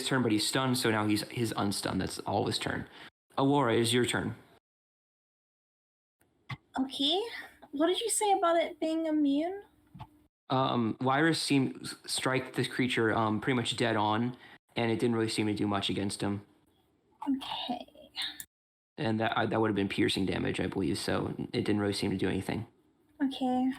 turn, but he's stunned, so now he's unstunned. That's all his turn. Alora, it is your turn. Okay. What did you say about it being immune? Virus seemed strike this creature pretty much dead on, and it didn't really seem to do much against him. Okay. And that would have been piercing damage, I believe. So it didn't really seem to do anything. Okay.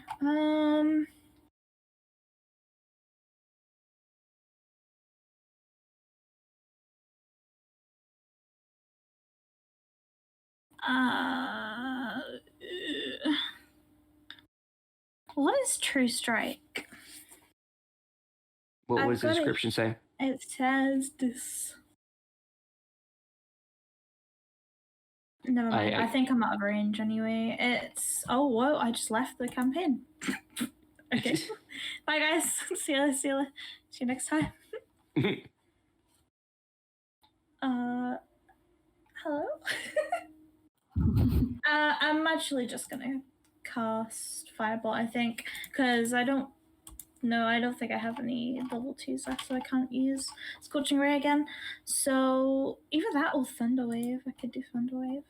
What is True Strike? What does the description say? It says this. Never mind. I think I'm out of range anyway. It's whoa! I just left the campaign. Okay. Bye guys. See you next time. Hello. I'm actually just gonna cast Firebolt, I think, because I don't think I have any level 2s left, so I can't use Scorching Ray again. So either that or Thunder Wave. I could do Thunder Wave.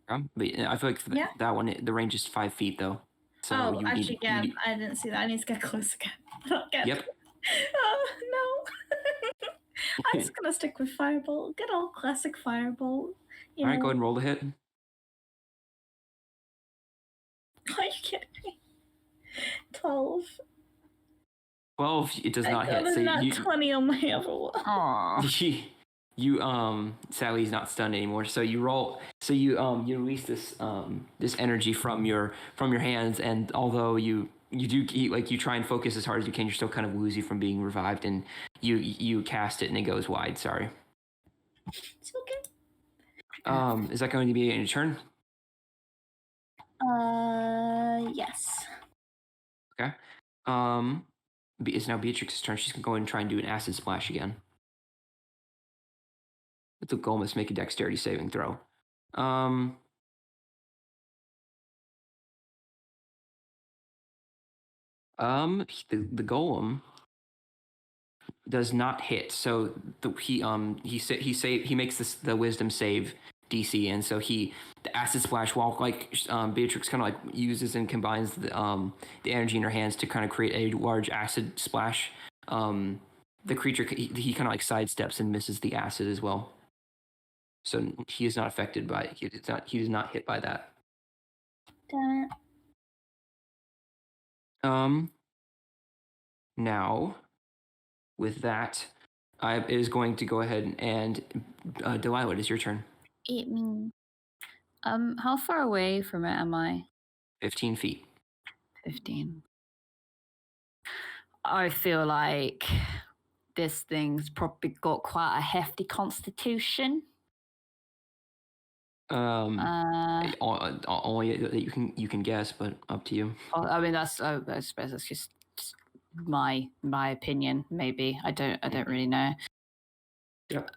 But I feel like for that one, the range is 5 feet though. So I didn't see that. I need to get close again. Yep. Oh no. I'm just gonna stick with Firebolt. Good old classic Firebolt. All right, go ahead and roll the hit. Are you kidding me? 12. 12. It does not hit. So not 20 on my other one. Aww. You sadly he's not stunned anymore. So you roll. So you release this energy from your hands, and although you try and focus as hard as you can, you're still kind of woozy from being revived, and you cast it and it goes wide. Sorry. It's okay. Is that going to be your turn? Yes. Okay. It's now Beatrix's turn. She's gonna go ahead and try and do an acid splash again. The golem must make a dexterity saving throw. The golem does not hit. So he makes the wisdom save DC, and so the acid splash, while Beatrix kind of like uses and combines the energy in her hands to kind of create a large acid splash. The creature he kind of like sidesteps and misses the acid as well. So he is not affected by it. He is not hit by that. Damn it. Now, with that, it is going to go ahead and Delilah, it is your turn. It means. How far away from it am I? 15 feet. 15. I feel like this thing's probably got quite a hefty constitution. Only that you can guess, but up to you. I mean, I suppose that's just my opinion. Maybe I don't really know. Yep.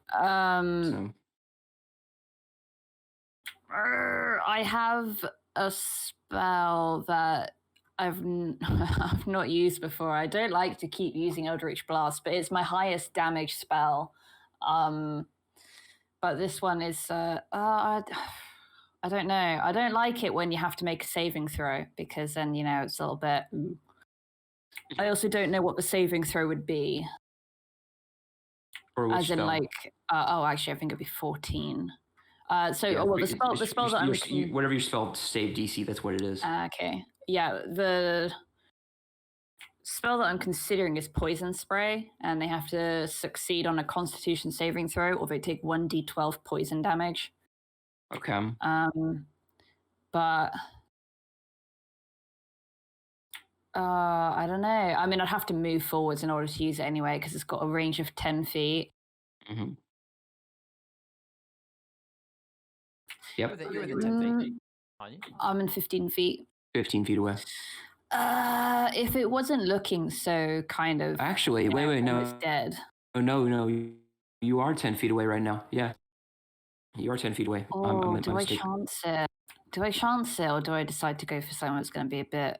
I have a spell that I've not used before. I don't like to keep using Eldritch Blast, but it's my highest damage spell. But this one is I don't know. I don't like it when you have to make a saving throw because then it's a little bit. I also don't know what the saving throw would be. Or which as in spell? Actually I think it'd be 14. The spell that I'm whatever your spell save DC, that's what it is. Okay. Yeah, the spell that I'm considering is Poison Spray, and they have to succeed on a Constitution saving throw, or they take 1d12 poison damage. Okay. But I don't know. I mean, I'd have to move forwards in order to use it anyway, because it's got a range of 10 feet. Mm-hmm. Yep. You're within 10 feet, aren't you? I'm in 15 feet. 15 feet away. If it wasn't looking so kind of... Actually, wait, no. It's dead. Oh, no. You are 10 feet away right now. Yeah. You are 10 feet away. Oh, do I chance it? Do I chance it, or do I decide to go for something that's going to be a bit...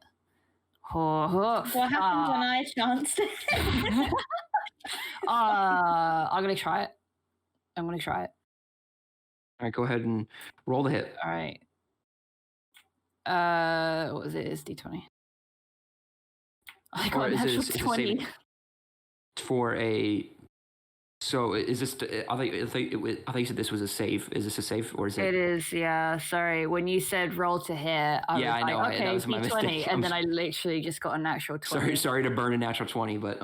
What happens when I chanced it? I'm going to try it. All right, go ahead and roll the hit. All right. What was it? It's D20. I got a natural 20. For a... So is this... I thought you said this was a save. Is this a save, or is it... It is, yeah. Sorry. When you said roll to hit, I was like, okay, that was my D20. mistake. And then I literally just got a natural 20. Sorry to burn a natural 20, but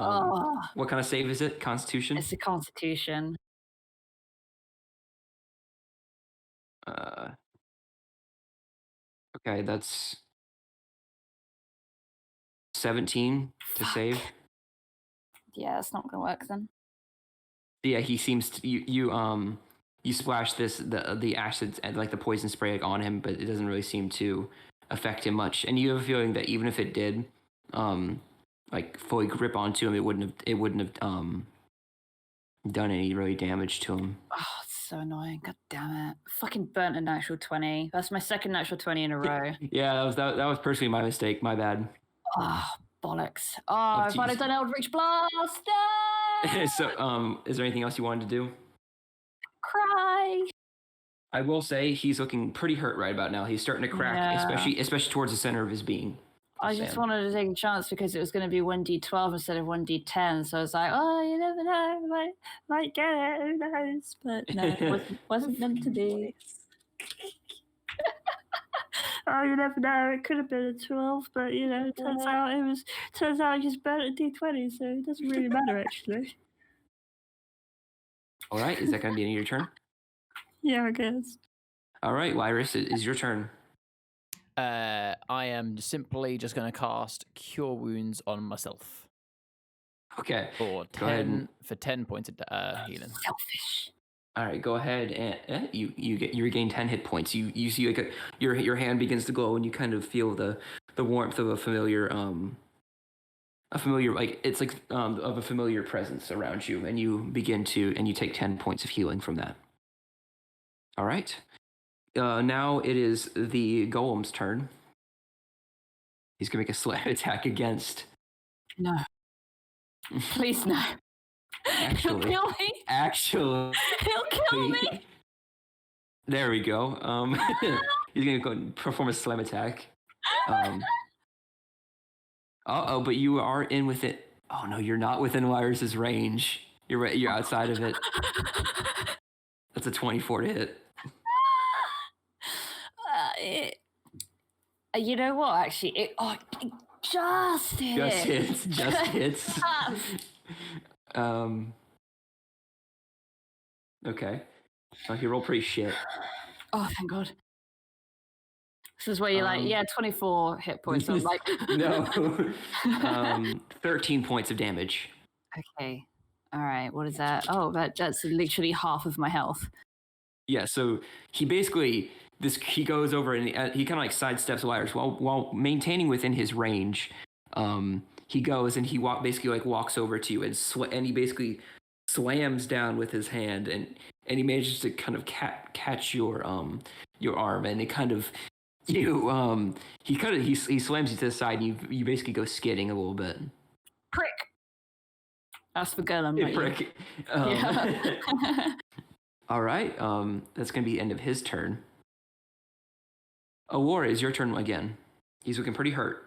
what kind of save is it? Constitution? It's a Constitution. Okay, that's 17 to save. Yeah, that's not gonna work then. Yeah, he seems to you splash the acid and like the poison spray on him, but it doesn't really seem to affect him much. And you have a feeling that even if it did like fully grip onto him, it wouldn't have done any really damage to him. Oh, it's so annoying. God damn it. Fucking burnt a natural 20. That's my second natural 20 in a row. Yeah, that was personally my mistake. My bad. Oh, bollocks. Oh, if I'd have done Eldritch Blast. No! So, is there anything else you wanted to do? Cry. I will say he's looking pretty hurt right about now. He's starting to crack, especially towards the center of his being. I just wanted to take a chance because it was going to be 1d12 instead of 1d10. So I was like, oh, you never know. Might get it. Who knows? But no, it wasn't meant to be. Oh, you never know. It could have been a 12, but it turns out I just burnt a d20, so it doesn't really matter actually. All right, is that going to be the end of your turn? Yeah, I guess. All right, Lyrus, it is your turn. I am simply just going to cast Cure Wounds on myself. Okay. For 10 points of healing. Selfish. All right, go ahead and you regain 10 hit points. You see like your hand begins to glow, and you kind of feel the warmth of a familiar like it's like of a familiar presence around you, and you take 10 points of healing from that. All right. Now it is the golem's turn. He's gonna make a slam attack against. No. Please no. He'll kill me. Actually, he'll kill me. There we go. He's gonna go and perform a slam attack. But you are in with it. Oh no, you're not within Lyrus's range. You're right. You're outside of it. That's a 24 to hit. You know what? Actually, it just hits. Just hits. Okay. He rolled pretty shit. Oh, thank God. This is where you're like, yeah, 24 hit points. I'm like, no. 13 points of damage. Okay. All right. What is that? Oh, that's literally half of my health. Yeah, so he basically he goes over and he kind of like sidesteps wires while maintaining within his range. He goes and he basically walks over to you and he basically slams down with his hand and he manages to kind of catch your arm and it kind of he slams you to the side and you basically go skidding a little bit. Prick. That's for Golem, not Prick. you. Yeah. All right. That's gonna be the end of his turn. Aurora, is your turn again. He's looking pretty hurt.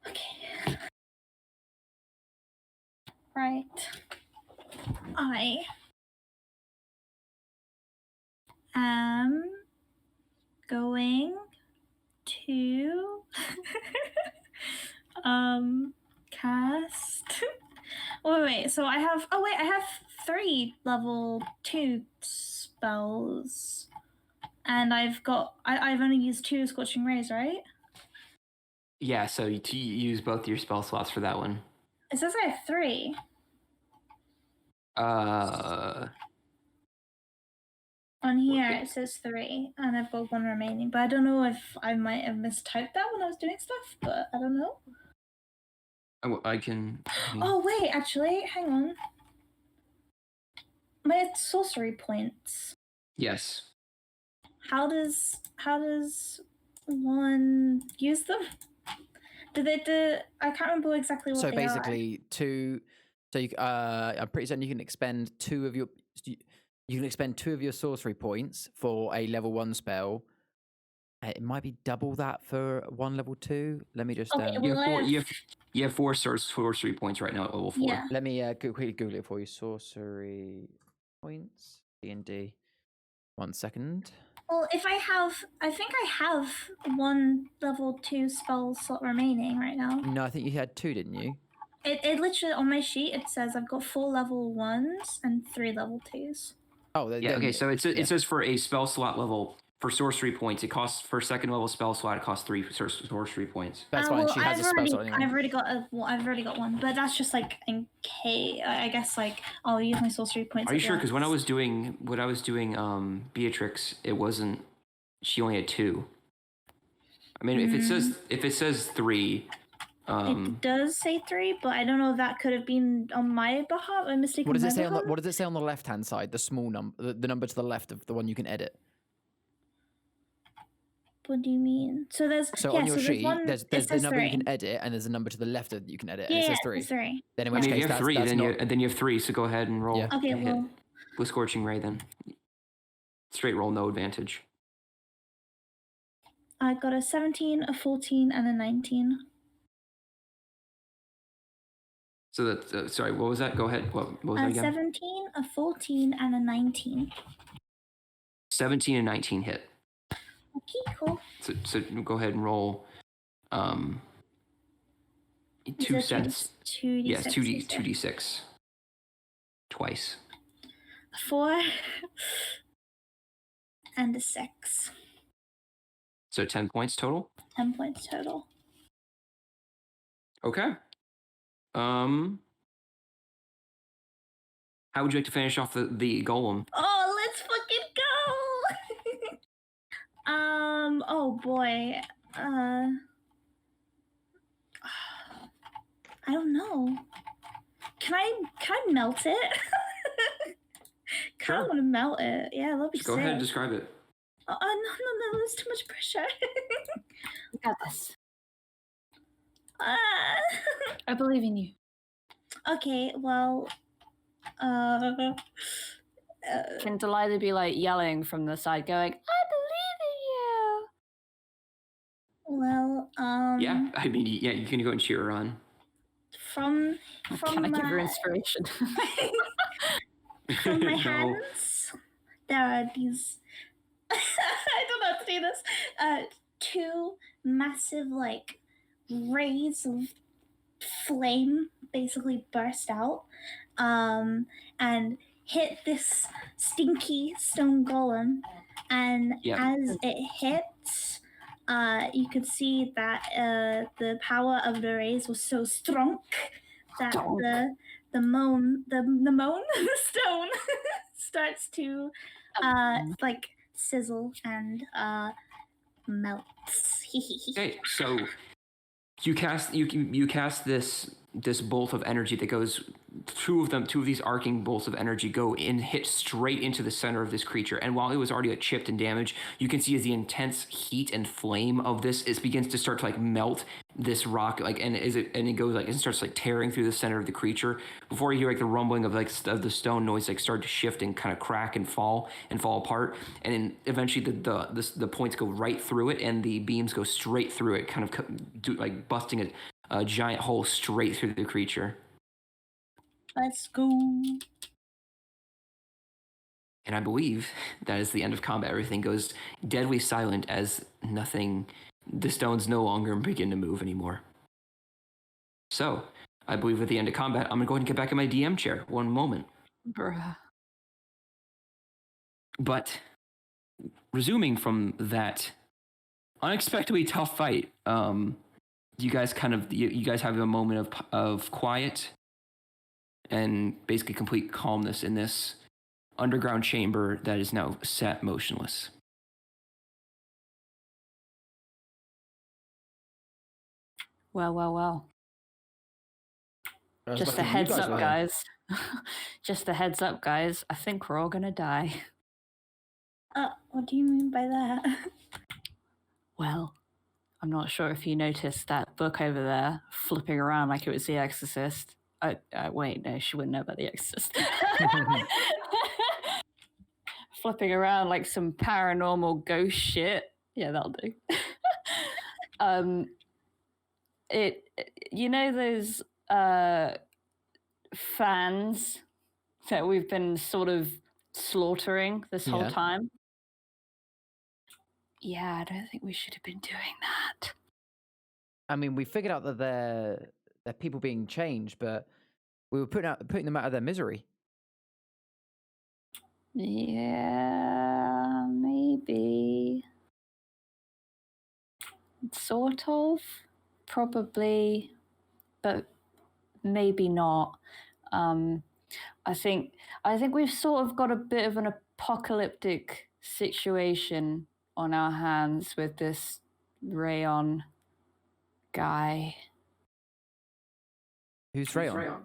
Okay. Right. I am going to cast. Wait. So I have. Oh wait, I have 3 level 2 spells, and I've only used 2 Scorching Rays, right? Yeah. So you use both your spell slots for that one. It says I have 3. On here it says 3, and I've got 1 remaining. But I don't know if I might have mistyped that when I was doing stuff. But I don't know. I can. Oh wait, actually, hang on. My sorcery points. Yes. How does one use them? I can't remember exactly what So they are. basically, I'm pretty certain you can expend 2 of your. You can expend 2 of your sorcery points for a level 1 spell. It might be double that for 1 level 2. Let me just. Okay, well, you have 4 sorcery points right now at level 4. Yeah. Let me quickly Google it for you. Sorcery points. D&D. 1 second. Well, I think I have 1 level 2 spell slot remaining right now. No, I think you had 2, didn't you? It literally on my sheet it says I've got 4 level 1s and 3 level 2s. Oh, yeah. Okay, so it says for a spell slot level for sorcery points, it costs for 2nd level spell slot. It costs 3 sorcery points. That's fine. Well, She has a spell slot anyway. I've already got 1, but that's just like in case. I guess I'll use my sorcery points. Are you sure? Because when I was doing Beatrix, it wasn't. She only had 2. I mean, if it says 3. It does say 3, but I don't know if that could have been on my behalf. I'm mistaken. What does it say what does it say on the left-hand side? The small number, the number to the left of the one you can edit. What do you mean? So on your sheet, there's the number 3. you can edit, and there's a number to the left that you can edit, and Yeah, it says 3. It's 3. Then in which case, you have 3, then you have 3. So go ahead and roll. Yeah. Okay, well, with Scorching Ray then. Straight roll, no advantage. I got a 17, a 14, and a 19. So that's sorry. What was that? Go ahead. What was that again? 17, a 14, and a 19. 17 and 19 hit. Okay, cool. So go ahead and roll. 2 cents. 2d6. Yes, 2d6. Twice. 4 and a 6. So 10 points total? 10 points total. Okay. How would you like to finish off the golem? Oh, let's fucking go! Oh boy. I don't know. Can I melt it? Sure. I want to melt it. Yeah, that'd be Just go sick. ahead and describe it. Oh, no, there's too much pressure. You got this. I believe in you. Okay, well, Can Delilah be yelling from the side, going, "I believe in you"? well, Yeah, I mean, yeah, you can go and cheer her on. From Can I give her inspiration? from my No. hands, there are these. I don't know how to do this. 2 massive rays of flame basically burst out, and hit this stinky stone golem. And Yeah. as it hits, you could see that the power of the rays was so strong that the stone starts to like sizzle and melts. Okay, so you cast this bolt of energy that goes. Two of these arcing bolts of energy go in, hit straight into the center of this creature. And while it was already chipped and damaged, you can see as the intense heat and flame of this, it begins to start to like melt this rock, like, and it goes like, it starts like tearing through the center of the creature. Before you hear like the rumbling of like of the stone noise, like start to shift and kind of crack and fall apart. And then eventually the points go right through it, and the beams go straight through it, kind of like busting a giant hole straight through the creature. Let's go. And I believe that is the end of combat. Everything goes deadly silent as the stones no longer begin to move anymore. So, I believe at the end of combat, I'm going to go ahead and get back in my DM chair. One moment. Bruh. But, resuming from that unexpectedly tough fight, you guys have a moment of quiet and basically complete calmness in this underground chamber that is now sat motionless. Well. I was Just lucky a you heads guys up, were here. guys. Just a heads up, guys. I think we're all gonna die. What do you mean by that? Well, I'm not sure if you noticed that book over there flipping around like it was The Exorcist. Wait, no, she wouldn't know about The Exorcist. Flipping around like some paranormal ghost shit. Yeah, that'll do. You know those fans that we've been sort of slaughtering this whole time? Yeah, I don't think we should have been doing that. I mean, we figured out that they're people being changed, but we were putting them out of their misery. Yeah, maybe. Sort of. Probably. But maybe not. I think we've sort of got a bit of an apocalyptic situation on our hands with this Rayon guy. Who's Rayon?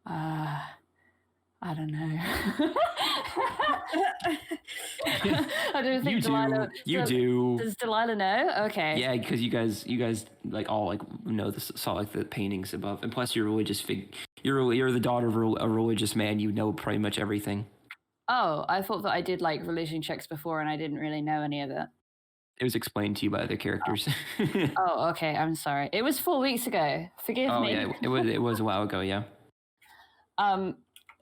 I don't know. I don't think Delilah. You do. Does Delilah know? Okay. Yeah, because you guys like all like know this, saw like the paintings above, and plus you're religious you're the daughter of a religious man. You know pretty much everything. Oh, I thought that I did like religion checks before, and I didn't really know any of it. It was explained to you by other characters. Oh, okay. I'm sorry. It was 4 weeks ago. Forgive me. Oh yeah, it was a while ago. Yeah.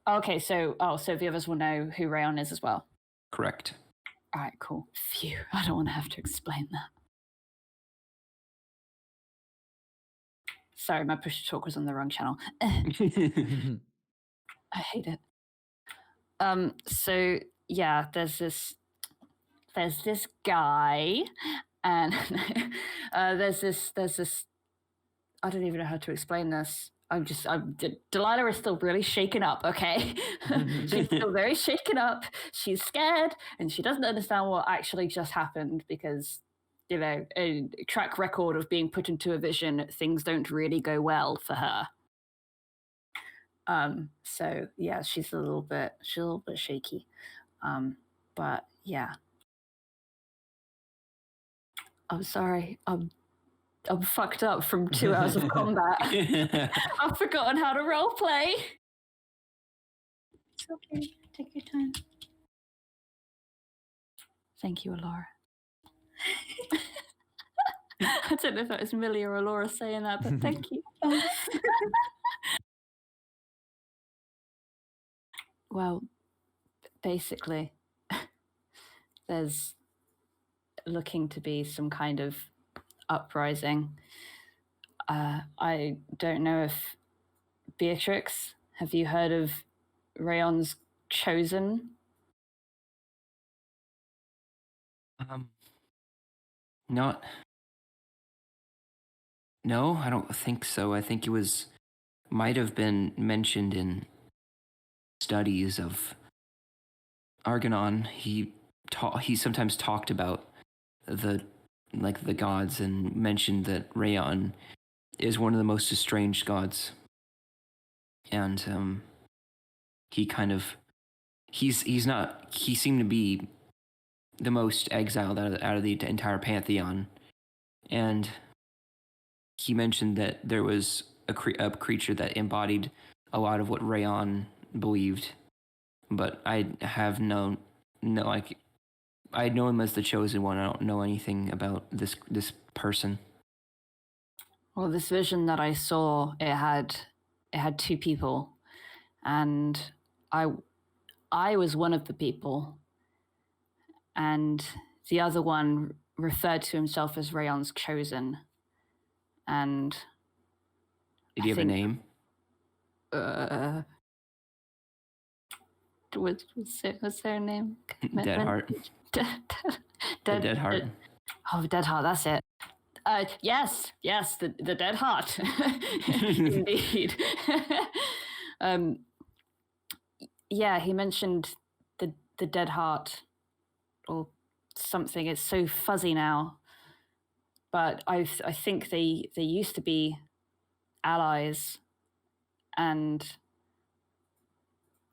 Okay. So the others will know who Rayon is as well. Correct. All right. Cool. Phew. I don't want to have to explain that. Sorry, my push to talk was on the wrong channel. I hate it. So yeah, there's this guy, and there's this. I don't even know how to explain this. Delilah is still really shaken up. Okay, she's still very shaken up. She's scared, and she doesn't understand what actually just happened because, you know, a track record of being put into a vision, things don't really go well for her. So yeah, she's a little bit shaky. But yeah. I'm sorry. I'm fucked up from 2 hours of combat. I've forgotten how to roleplay. It's okay. Take your time. Thank you, Alora. I don't know if that was Millie or Alora saying that, but thank you. Well, basically, there's looking to be some kind of uprising. I don't know if Beatrix, have you heard of Rayon's Chosen? Not. No, I don't think so. I think it might have been mentioned in studies of Argonon. He sometimes talked about the gods and mentioned that Rayon is one of the most estranged gods. And he seemed to be the most exiled out of the entire pantheon. And he mentioned that there was a creature that embodied a lot of what Rayon believed, but I have I know him as the chosen one. I don't know anything about this person. Well, this vision that I saw, it had two people, and I was one of the people, and the other one referred to himself as Rayon's chosen. And did he have a name? What's their name? Deadheart. Deadheart. Oh, Deadheart, that's it. Yes, the Deadheart. Indeed. Yeah, he mentioned the Deadheart or something. It's so fuzzy now. But I think they used to be allies, and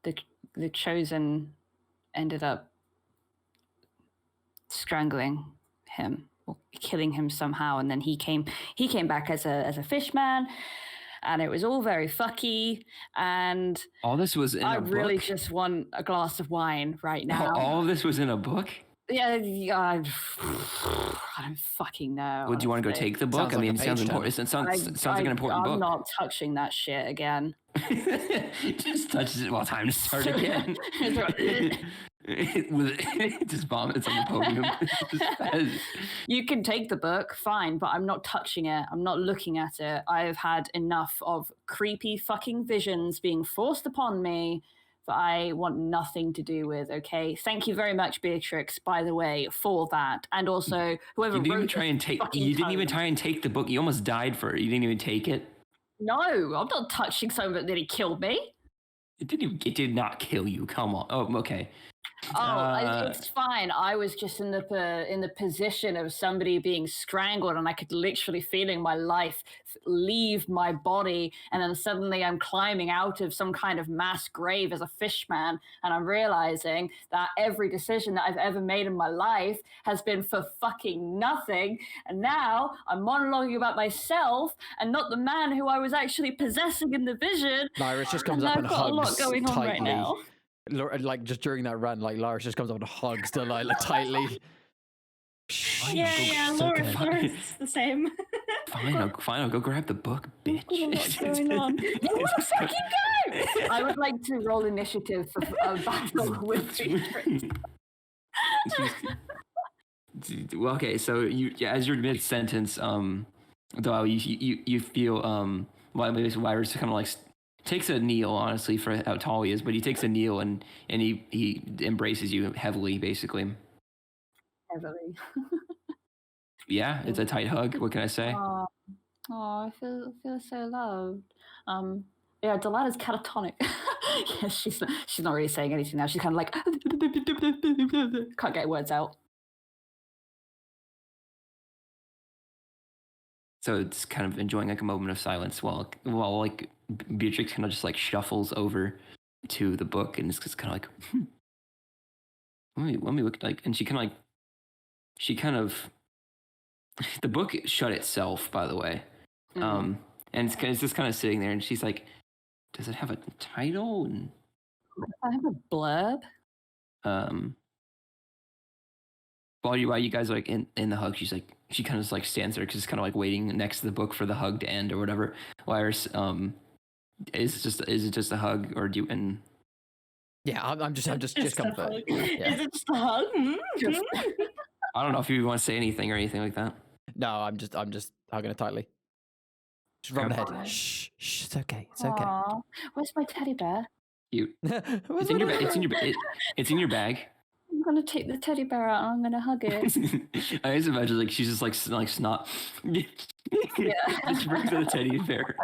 the chosen ended up strangling him or killing him somehow, and then he came back as a fish man, and it was all very fucky, and all this was in I a really book? just want a glass of wine right now. All of this was in a book? Yeah, I don't fucking know. Well, do you want to go take the book? Sounds like a it sounds page important. It sounds like an important book. I'm not touching that shit again. Just touches it while time to start again. It just vomits on the podium. You can take the book, fine, but I'm not touching it. I'm not looking at it. I've had enough of creepy fucking visions being forced upon me that I want nothing to do with, okay? Thank you very much, Beatrix, by the way, for that. And also, whoever you didn't wrote even try and take the book. You almost died for it. You didn't even take it. No, I'm not touching something that he killed me. It did not kill you. Come on. Oh, okay. It's fine. I was just in the position of somebody being strangled, and I could literally feeling my life leave my body, and then suddenly I'm climbing out of some kind of mass grave as a fishman, and I'm realizing that every decision that I've ever made in my life has been for fucking nothing, and now I'm monologuing about myself and not the man who I was actually possessing in the vision. Lyris just comes up and I've got a lot hugs going on tightly. right now. Like just during that run, like Lyris just comes up and hugs Delilah tightly. Yeah, Laura's the same. Fine, I'll go grab the book, bitch. What's going on? You want to fucking go? I would like to roll initiative for a battle with Beatrix. Well, okay, so as you're mid sentence, though you feel Lyris kind of like takes a kneel, honestly, for how tall he is, but he takes a kneel and he embraces you heavily, basically. Heavily. Yeah, it's a tight hug. What can I say? Oh, I feel so loved. Yeah, Delilah's catatonic. Yes, she's not really saying anything now. She's kind of like can't get words out. So it's kind of enjoying like a moment of silence while like Beatrix kind of just like shuffles over to the book and is just kind of like, let me look, like, and she kind of the book shut itself, by the way. Mm-hmm. And it's just kind of sitting there, and she's like, does it have a title? And I have a blurb. While you guys are like in the hug, she kind of just like stands there because it's kind of like waiting next to the book for the hug to end or whatever. Lyris, is it just a hug, or do you? And yeah, I'm just comfort. Yeah. Is it just a hug? I don't know if you want to say anything or anything like that. No, I'm just hugging her tightly. Just rubbing her head. Shh, it's okay. It's okay. Where's my teddy bear? Cute. It's in your bag. I'm gonna take the teddy bear out and I'm gonna hug it. I just imagine like she's just like snot. Yeah. Just brings the teddy bear.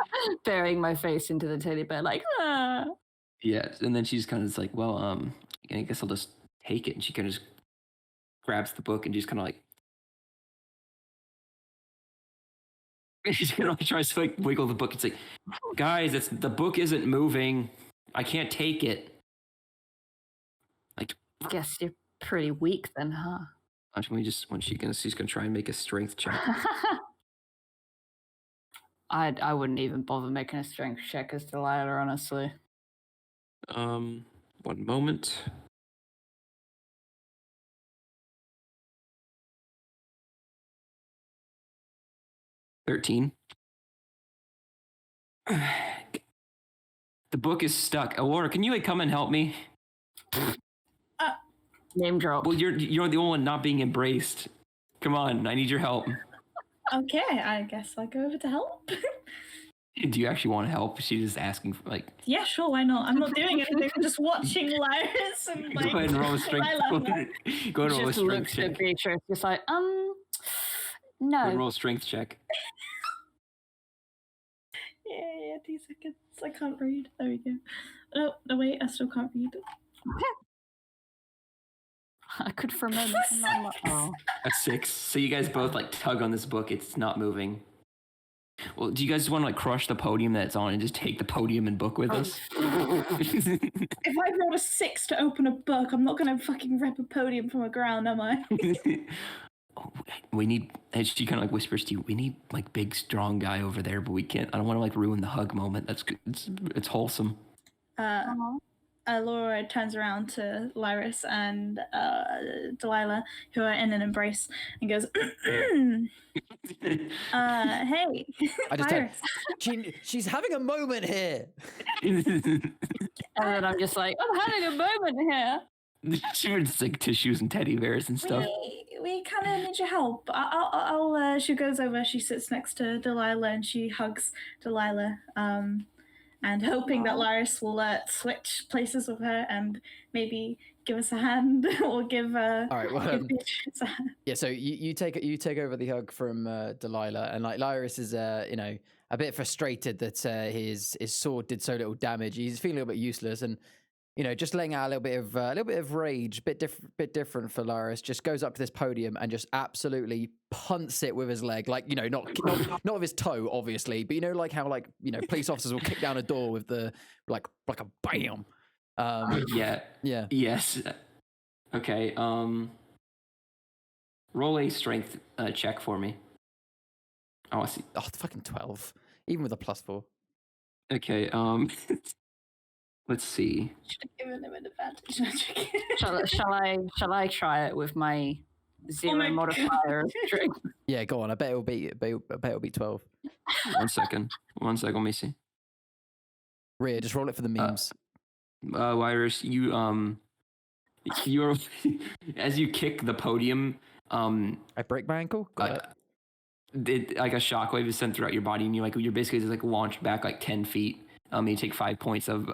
Burying my face into the teddy bear, like, ah. Yeah, and then she's kind of just like, well, I guess I'll just take it. And she kind of just grabs the book and just kind of like, she's kind of like tries to like wiggle the book. It's like, guys, the book isn't moving. I can't take it. Like, Guess you're pretty weak then, huh? She's gonna try and make a strength check. I wouldn't even bother making a strength check as Delilah, honestly. 1 moment. $13. The book is stuck. Aurora, can you like come and help me? Name drop. Well, you're the only one not being embraced. Come on, I need your help. Okay, I guess I'll go over to help. Do you actually want to help? She's just asking for like. Yeah, sure, why not? I'm not doing anything. I'm just watching Lyris and like. Go ahead and roll a strength. Go ahead and roll a Just strength looks check. at Beatrice, just like, Go ahead and no. roll a strength check. Yeah, 2 seconds. I can't read. There we go. Oh, no, wait, I still can't read. I could for a moment. Oh. A 6. So you guys both like tug on this book. It's not moving. Well, do you guys want to like crush the podium that it's on and just take the podium and book with us? If I rolled a 6 to open a book, I'm not gonna fucking rip a podium from the ground, am I? We need. And she kind of like whispers to you. We need like big, strong guy over there, but we can't. I don't want to like ruin the hug moment. That's good. It's wholesome. Laura turns around to Lyris and Delilah, who are in an embrace, and goes, "Hey, I just Lyris." she's having a moment here. And then I'm just like, I'm having a moment here. She would just like tissues and teddy bears and stuff. We kind of need your help. She goes over, she sits next to Delilah, and she hugs Delilah, and hoping that Lyris will switch places with her and maybe give us a hand or give All right, well, give Beatrice a hand. Yeah, so you take over the hug from Delilah, and like Lyris is a bit frustrated that his sword did so little damage. He's feeling a little bit useless, and just letting out a little bit of rage, bit different for Lyris. Just goes up to this podium and just absolutely punts it with his leg, like not with his toe, obviously, but like how police officers will kick down a door with the like a bam. Yeah. Yes. Okay. Roll a strength check for me. Oh, I see. Oh, fucking 12, even with a +4. Okay. Let's see. Should have given him an advantage. Shall I try it with my 0 my modifier of strength? Yeah, go on. I bet it'll be 12. 1 second. Let me see. Rhea, just roll it for the memes. Lyris, you're as you kick the podium, I break my ankle. Got it. Like a shockwave is sent throughout your body, and you're basically just like launched back like 10 feet. You take 5 points of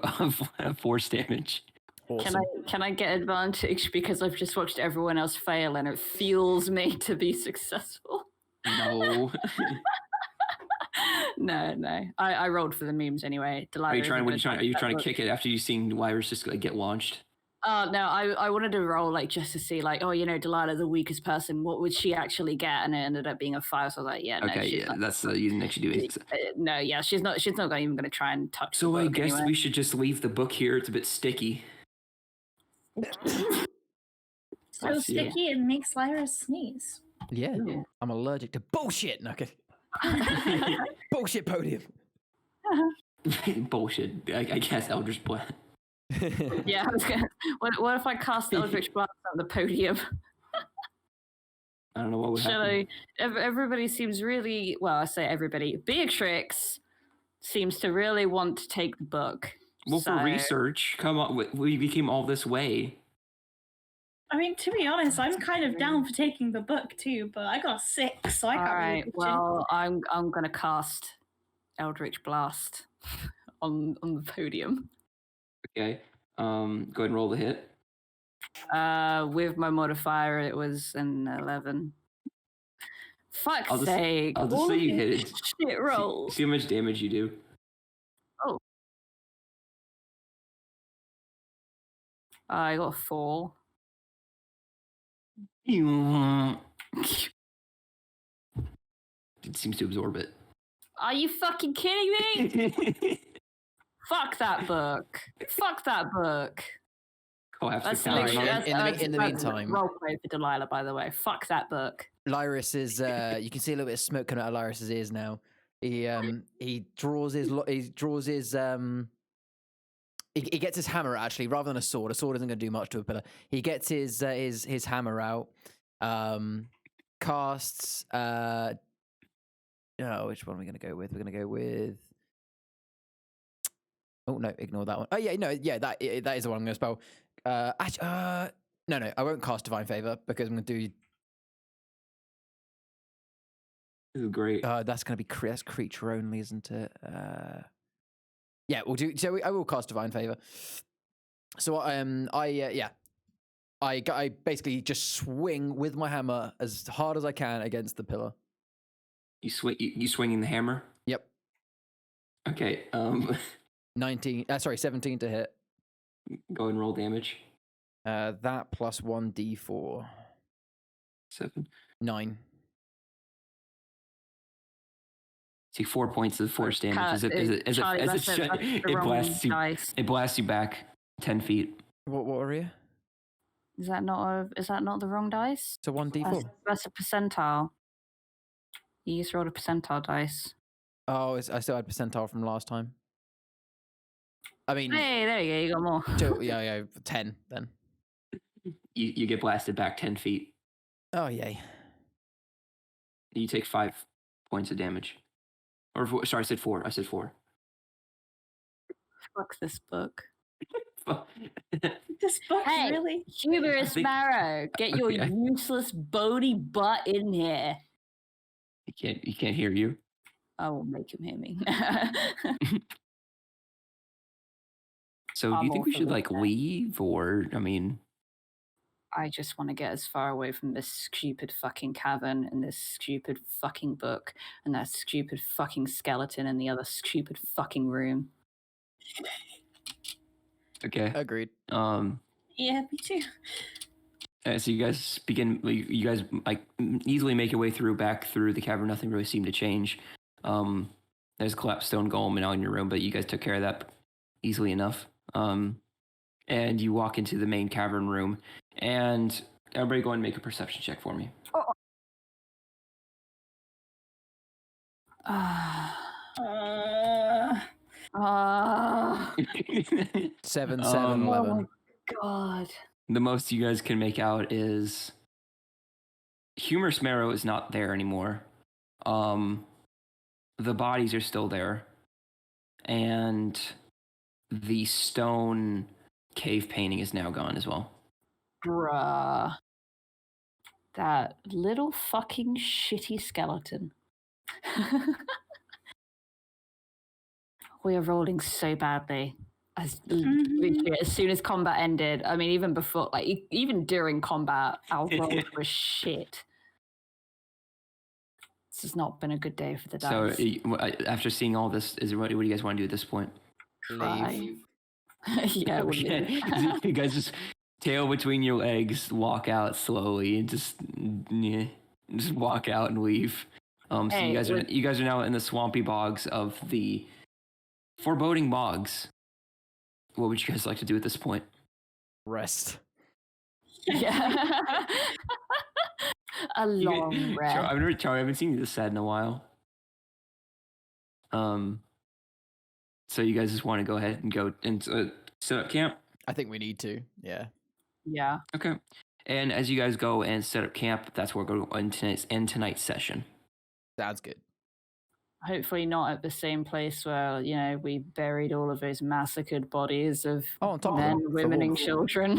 force damage. Awesome. Can I get advantage because I've just watched everyone else fail and it fuels me to be successful? No. No. I rolled for the memes anyway. Are you trying to kick it after you seen Lyris just like get launched? No, I wanted to roll like just to see like, Delilah, the weakest person, what would she actually get? And it ended up being a 5. So I was like, yeah, no. Okay, yeah, that's you didn't actually do it. No, yeah, she's not even going to try and touch. So I guess anyway. we should just leave the book here. It's a bit sticky. So sticky it makes Lyris sneeze. Yeah, Ooh. I'm allergic to bullshit. No, okay. Bullshit podium. Bullshit. I guess Eldritch Blast. Yeah, I was gonna. What if I cast Eldritch Blast on the podium? I don't know what would happen. Everybody seems really well. I say everybody. Beatrix seems to really want to take the book. Well, for research, come on. We came all this way. I mean, to be honest, I'm kind of down for taking the book too, but I got a 6, so I can't. All right. Well, I'm gonna cast Eldritch Blast on the podium. Okay. Go ahead and roll the hit. With my modifier, it was an 11. Fuck's sake! I'll just all say of you hit these it. Shit rolls. See how much damage you do. Oh. I got a 4. It seems to absorb it. Are you fucking kidding me? Fuck that book. Fuck that book. That's in the meantime, roleplay for Delilah, by the way. Fuck that book. Lyris is. You can see a little bit of smoke coming out of Lyris's ears now. He draws his. He gets his hammer out, actually, rather than a sword. A sword isn't going to do much to a pillar. He gets his hammer out. Casts. Oh, which one are we going to go with? We're going to go with. Oh no! Ignore that one. Oh yeah, no, yeah, that is the one I'm going to spell. No, I won't cast Divine Favor because I'm going to do. This is great. That's going to be that's creature only, isn't it? Yeah, we'll do. So I will cast Divine Favor. So I basically just swing with my hammer as hard as I can against the pillar. You swinging the hammer? Yep. Okay. 17 to hit. Go and roll damage. That plus 1d4. 7. 9. See 4 points of force damage. It blasts you back 10 feet. What are you? Is that not the wrong dice? So 1d4. That's a percentile. You just rolled a percentile dice. Oh, I still had percentile from last time. I mean, hey, there you go. You got more. Yeah, 10 then. You get blasted back 10 feet. Oh yay! You take 5 points of damage. Or sorry, I said 4. Fuck this book. This book, hey, really? Humorous Marrow, get your useless bony butt in here. He can't hear you. I will make him hear me. So do you think we should leave, or I mean? I just want to get as far away from this stupid fucking cavern and this stupid fucking book and that stupid fucking skeleton in the other stupid fucking room. Okay. Agreed. Yeah, me too. So you guys easily make your way back through the cavern. Nothing really seemed to change. There's a collapsed stone golem now in your room, but you guys took care of that easily enough. And you walk into the main cavern room, and everybody go and make a perception check for me. 7, 11. Oh my god. The most you guys can make out is Humorous Marrow is not there anymore. The bodies are still there. And the stone cave painting is now gone as well. Bruh. That little fucking shitty skeleton. We are rolling so badly. As soon as combat ended, I mean, even before, even during combat, our rolls were shit. This has not been a good day for the dice. So, after seeing all this, what do you guys want to do at this point? Leave. Yeah, you guys just tail between your legs, walk out slowly, and just walk out and leave. So you guys are now in the swampy bogs of the foreboding bogs. What would you guys like to do at this point? Rest. Yeah. A long rest. Charlie, I haven't seen you this sad in a while. So you guys just want to go ahead and go and set up camp? I think we need to. Yeah. Yeah. Okay. And as you guys go and set up camp, that's where we're going to end tonight's session. Sounds good. Hopefully not at the same place where, we buried all of those massacred bodies of men, women, and children.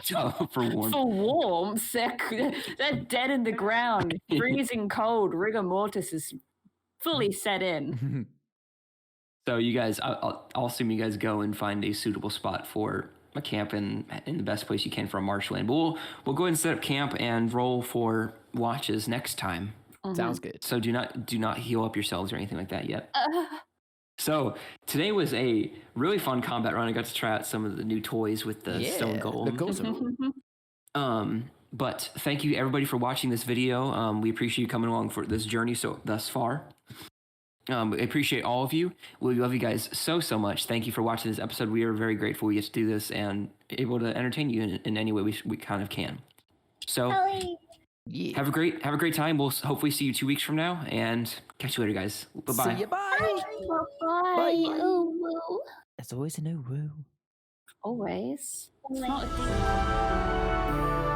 For warmth. For warmth. They're dead in the ground. Freezing cold. Rigor mortis is fully set in. So you guys, I'll assume you guys go and find a suitable spot for a camp in the best place you can for a marshland. But we'll go ahead and set up camp and roll for watches next time. Sounds good. So do not heal up yourselves or anything like that yet. So today was a really fun combat run. I got to try out some of the new toys with the stone golem. The golem. But thank you everybody for watching this video. We appreciate you coming along for this journey thus far. We appreciate all of you. We love you guys so much. Thank you for watching this episode. We are very grateful we get to do this and able to entertain you in any way we kind of can. So have a great time. We'll hopefully see you 2 weeks from now, and catch you later, guys. Bye-bye. See you, bye. Bye. Ooh, woo. There's always a new woo. Always. It's not a thing.